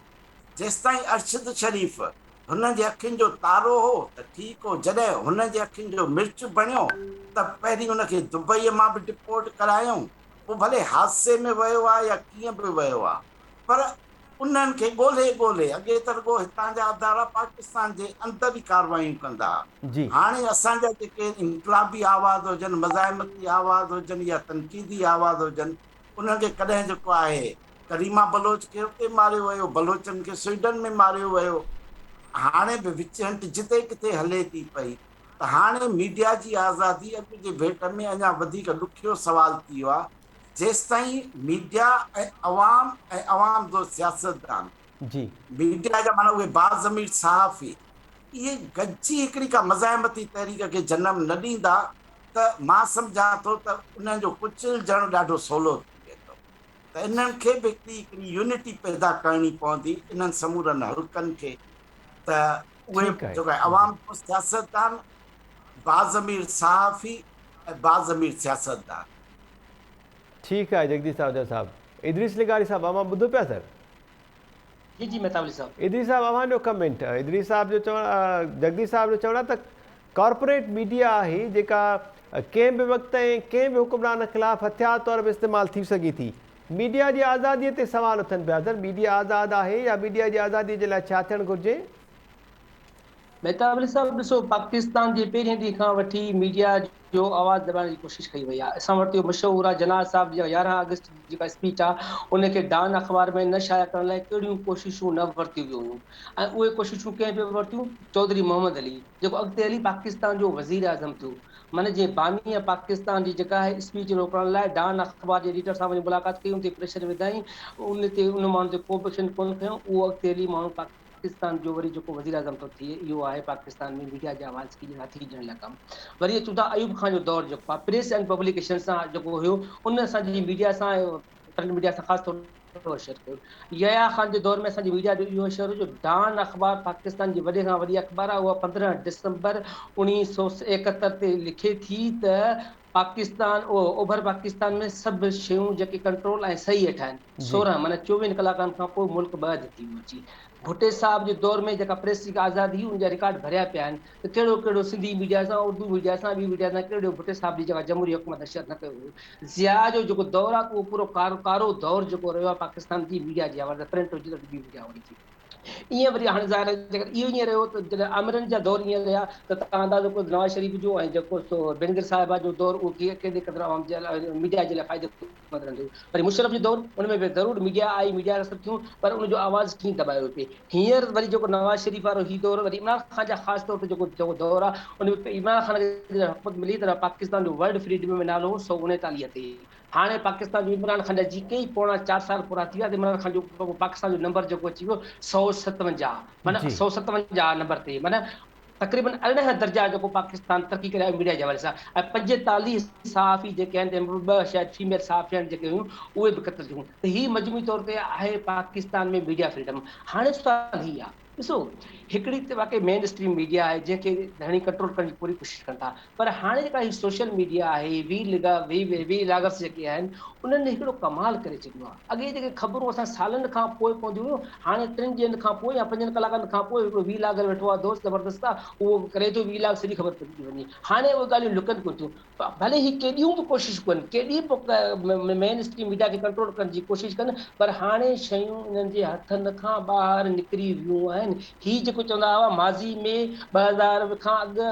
S4: जेसिताईं अरशद शरीफ़ हुन जे अखियुनि जो तारो हो त ठीकु हो, जॾहिं हुन जे अखियुनि जो मिर्च बणियो त पहिरीं हुनखे दुबईअ मां बि डिपोर्ट करायूं, पोइ भले हादसे में वियो आहे या कीअं बि वियो आहे, पर उन्हनि खे ॻोल्हे ॻोल्हे अॻे त रुॻो हितां जा अदारा पाकिस्तान जे अंदरि ई कार्रवाइयूं कंदा।
S1: जी
S4: हाणे असांजा जेके इनकलाबी आवाज़ हुजनि, मज़ाहिमती आवाज़ हुजनि या तनक़ीदी आवाज़ हुजनि, उन्हनि खे कॾहिं जेको आहे करीमा बलोच खे उते मारियो वियो, बलोचनि खे स्वीडन में मारियो वियो। हाणे बि विचंट जिते किथे हले थी पई। त हाणे मीडिया जी आज़ादी अॼु जे भेट में अञा वधीक ॾुखियो सुवाल थी वियो आहे, जेसिताईं मीडिया ऐं अवाम जो सियासतदान,
S1: जी
S4: मीडिया जा माना उहे बाज़मीर सहाफ़ी, इहे गॾिजी हिकिड़ी का मज़ाहिमती तहरीक खे जनम न ॾींदा त मां सम्झां थो त उन्हनि जो कुचलजणु ॾाढो सवलो थी वेंदो। त इन्हनि खे बि हिकिड़ी यूनिटी पैदा करणी पवंदी इन्हनि समूरनि हल्कनि खे, त उहे
S1: ठीकु आहे
S4: जेको आहे
S1: जी
S4: अवाम जो सियासतदान, बाज़मीर सहाफ़ी ऐं बाज़मीर सियासतदान।
S1: ठीकु आहे जगदीश सावजा साहब। इदरीस लिगारी साहब अवां ॿुधो पिया सर?
S5: जी जी मेहतावली साहब।
S1: इदरीस साहब अवां जो कमेंट। इदरीस साहब जो चवणु, जगदीश साहब जो चवणु आहे त कॉर्पोरेट मीडिया आहे जेका कंहिं बि वक़्तु ऐं कंहिं बि हुकुमरान ख़िलाफ़ु हथियार तौर पे इस्तेमालु थी सघे थी। मीडिया जी आज़ादीअ ते सवाल उथनि पिया सर, मीडिया आज़ादु आहे या मीडिया जी आज़ादीअ जे लाइ छा थियणु घुरिजे?
S5: मेहतावली साहब ॾिसो, पाकिस्तान जे पहिरें ॾींहं खां वठी मीडिया जो आवाज़ दॿाइण जी कोशिशि कई वई आहे। असां वटि इहो मशहूरु आहे जनाब साहब जी 11 अगस्त जेका स्पीच आहे उनखे डान अख़बार में न शाया करण लाइ कहिड़ियूं कोशिशूं न वरितियूं वियूं हुयूं, ऐं उहे कोशिशूं कंहिं बि वरितियूं? चौधरी मोहम्मद अली, जेको अॻिते हली पाकिस्तान जो वज़ीर आज़म थियो। माना जे बानी पाकिस्तान जी जेका आहे स्पीच रोकण लाइ डान अख़बार जे एडिटर सां वञी मुलाक़ात कई, उन ते प्रेशर विधाई, उन ते उन माण्हू ते को बि एक्शन कोन खयो। उहो अॻिते हली माण्हू पाकिस्तान जो वरी जेको वज़ीर आज़म थो थिए, इहो आहे पाकिस्तान में मीडिया जे आवाज़ खे नथी ॾियण लाइ कमु। वरी अचूं था अयूब खान जो दौरु, जेको आहे प्रेस एंड पब्लिकेशन सां जेको हुयो, उन असांजी मीडिया सां प्रिंट मीडिया सां ख़ासि तौर असरु कयो। यहया खान जे दौर में असांजी मीडिया जो इहो असरु हुयो, डान अख़बार पाकिस्तान जी वॾे खां वॾी अख़बार आहे, उहा 15 दिसंबर 1971 ते लिखे थी त पाकिस्तान ओभर पाकिस्तान में सभु शयूं जेके कंट्रोल ऐं सही वेठा आहिनि।
S1: जी
S5: 16 माना 24 कलाकनि खां पोइ मुल्क ॿ थी अची। भुटे साहब जे दौर में जेका प्रेस जी आज़ादी, उनजा रिकॉर्ड भरिया पिया आहिनि त कहिड़ो कहिड़ो सिंधी मीडिया सां, उर्दू मीडिया सां, ॿी मीडिया सां कहिड़ो भुटे साहब जी जेका जमहूरी हुकूमत असरु न कयो हुयो। ज़िया जो जेको दौरु आहे उहो पूरो कारो दौरु जेको रहियो आहे पाकिस्तान जी मीडिया जी आवाज़, प्रिंट हुजे त ॿी मीडिया वारी थी। ईअं वरी हाणे ज़ाहिर जेकर इहो ईअं रहियो त जॾहिं आमिरनि जा दौर ईअं रहिया त तव्हां अंदाज़ो को नवाज़ शरीफ़ जो ऐं जेको सो बेनज़ीर साहिबा जो दौरु, उहो केॾे क़दुरु आवाम जे लाइ मीडिया जे लाइ फ़ाइदेमंद रहंदो। वरी मुशरफ जो दौरु, उनमें बि ज़रूरु मीडिया आई, मीडिया असरु थियूं, पर उनजो आवाज़ कीअं दॿायो पिए। हींअर वरी जेको नवाज़ शरीफ़ वारो ही दौरु, वरी इमरान ख़ान जा ख़ासि तौर ते जेको दौरु आहे, उन में इमरान ख़ान खे हुकूमत मिली त पाकिस्तान जो वर्ल्ड फ्रीडम में नालो हो 139 ते। हाणे पाकिस्तान जो इमरान ख़ान जा जेके ई पोणा 4 साल पूरा थी विया, इमरान ख़ान जो पाकिस्तान जो नंबर जेको अची वियो 157, माना
S1: जी
S5: 157 नंबर ते, माना तक़रीबन 18 दर्जा जेको पाकिस्तान तरक़ी करे आयो मीडिया जे हवाले सां। ऐं 45 सहाफ़ी जेके आहिनि, तंहिंमें 2 शायदि फीमेल सहाफ़ी आहिनि जेके हुयूं, उहे बि क़त्ल थियूं। त हीअ मजमूई तौर ते आहे पाकिस्तान में मीडिया फ्रीडम। हाणे सुवाल ही आहे, ॾिसो हिकिड़ी त वाक़ई मेन स्ट्रीम मीडिया आहे जंहिंखे घणी कंट्रोल करण जी पूरी कोशिशि कनि था, पर हाणे जेका ही सोशल मीडिया आहे, वी लागर्स जेके आहिनि, उन्हनि हिकिड़ो कमाल करे छॾियो आहे। अॻे जेके ख़बरूं असां सालनि खां पोइ पवंदियूं हुयूं, हाणे 3 ॾींहंनि खां पोइ या 5 कलाकनि खां पोइ हिकिड़ो वी लागर वेठो आहे दोस्त ज़बरदस्त आहे, उहो करे थो वी लाग, सॼी ख़बर पइजी वञे। हाणे उहे ॻाल्हियूं लुकनि कोन थियूं, भले ही केॾियूं बि कोशिशि कनि, केॾी बि मेन स्ट्रीम मीडिया खे कंट्रोल करण जी कोशिशि कनि, पर हाणे शयूं इन्हनि जे हथनि खां ॿाहिरि निकिरी वियूं आहिनि। आहिनि ही जेको चवंदा हुआ माज़ी में 2000 खां अॻु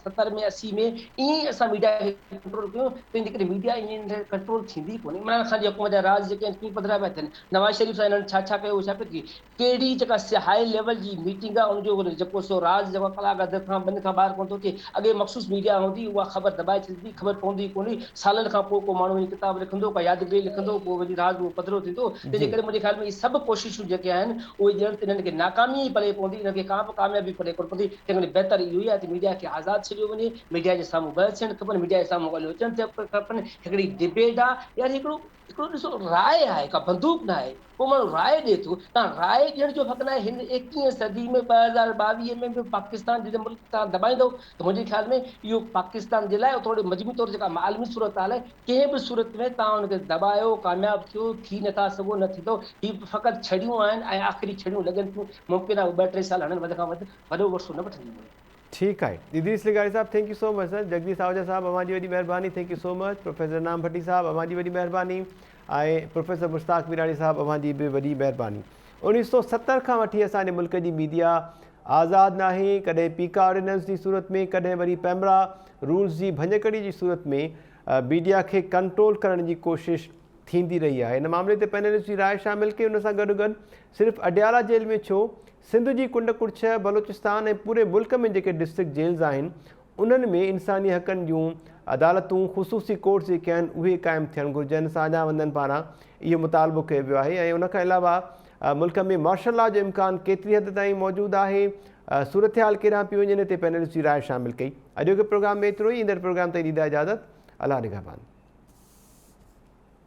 S5: 70 में 80 में ईअं असां मीडिया खे कंट्रोल कयूं तंहिंजे करे मीडिया ईअं कंट्रोल थींदी कोन्हे। इमरान ख़ान जे हुकुम जा राज जेके आहिनि कीअं पधिरा पिया थियनि, नवाज़ शरीफ़ सां हिननि छा छा कयो छा पियो थिए, कहिड़ी जेका हाई लेवल जी मीटिंग आहे उनजो जेको सो राज जेको कलाक अधु खां ॿिनि खां ॿाहिरि कोन थो थिए। अॻे मख़सूस मीडिया हूंदी उहा ख़बर दॿाए छॾींदी, ख़बर पवंदी कोन्हे, सालनि खां पोइ को माण्हू किताब लिखंदो का यादगिरी लिखंदो पोइ वरी राज उहो पधिरो थींदो। तंहिंजे करे मुंहिंजे ख़्याल में इहे सभु कोशिशूं जेके आहिनि उहे ॼण त इन्हनि खे नाकामी ई पले पवंदी, इन्हनि खे का बि कामयाबी पले कोन पवंदी। तंहिं करे बहितर इहो ई आहे त मीडिया खे आज़ादु छॾियो वञे, मीडिया जे साम्हूं ॿ थियणु खपनि, मीडिया जे साम्हूं ॻाल्हियूं अचणु खपनि, हिकिड़ी डिबेट आहे यार, हिकिड़ो ॾिसो राय आहे, का बंदूक न आहे, को माण्हू राय ॾिए थो, तव्हां राय ॾियण जो हक़ न आहे। हिन 21 सदी में 2022 में बि पाकिस्तान जॾहिं मुल्क तव्हां दॿाईंदव त मुंहिंजे ख़्याल में इहो पाकिस्तान जे लाइ थोरी मजमूई तौरु जेका आलमी सूरत हाल आहे, कंहिं बि सूरत में तव्हां हुनखे दॿायो कामयाबु थियो थी नथा सघो न थींदो। हीअ फ़क़ति छड़ियूं आहिनि ऐं आख़िरी छड़ियूं लॻनि थियूं, मुमकिन आहे 2-3 साल हलनि, वधि खां वधि वॾो वरसो न वठंदियूं।
S1: ठीक है इदरीस लिगारी sahib, thank you so much sir. Jagdish Ahuja sahib अवांजी वॾी महिरबानी, thank you so much. Professor नाम भट्टी साहब अवांजी वॾी महिरबानी ऐं प्रोफेसर मुश्ताक मीरानी साहब अवांजी बि वॾी महिरबानी। 1970 खां वठी असांजे मुल्क जी मीडिया आज़ादु नाहे, कॾहिं पीका ऑर्डिनेंस जी सूरत में, कॾहिं वरी पैमरा रूल्स जी भञकड़ी जी सूरत में मीडिया खे कंट्रोल करण जी कोशिशि थींदी रही आहे। इन मामले ते पैनलिस्ट जी राय शामिल कई। उन सां गॾु गॾु सिर्फ़ु अडियाला जेल में छो, सिंध जी कुंड-कुड़छ, बलोचिस्तान ऐं पूरे मुल्क में जेके डिस्ट्रिक्ट जेल्स आहिनि उन्हनि में इंसानी हक़नि जूं अदालतूं, ख़ुसूसी कोर्ट्स जेके आहिनि उहे क़ाइमु थियणु घुरिजनि। साझा वंदनि पारां इहो मुतालबो कयो वियो आहे। ऐं उनखां अलावा मुल्क में मार्शल लॉ जो इम्कानु केतिरी हद ताईं मौजूदु आहे, सूरत हाल केॾांहुं पई वञे, ते पैनलिस्ट जी राय शामिल कई। अॼोके प्रोग्राम में एतिरो ई। ईंदड़ प्रोग्राम ताईं ॾींदा इजाज़त। अलाह निगहबान।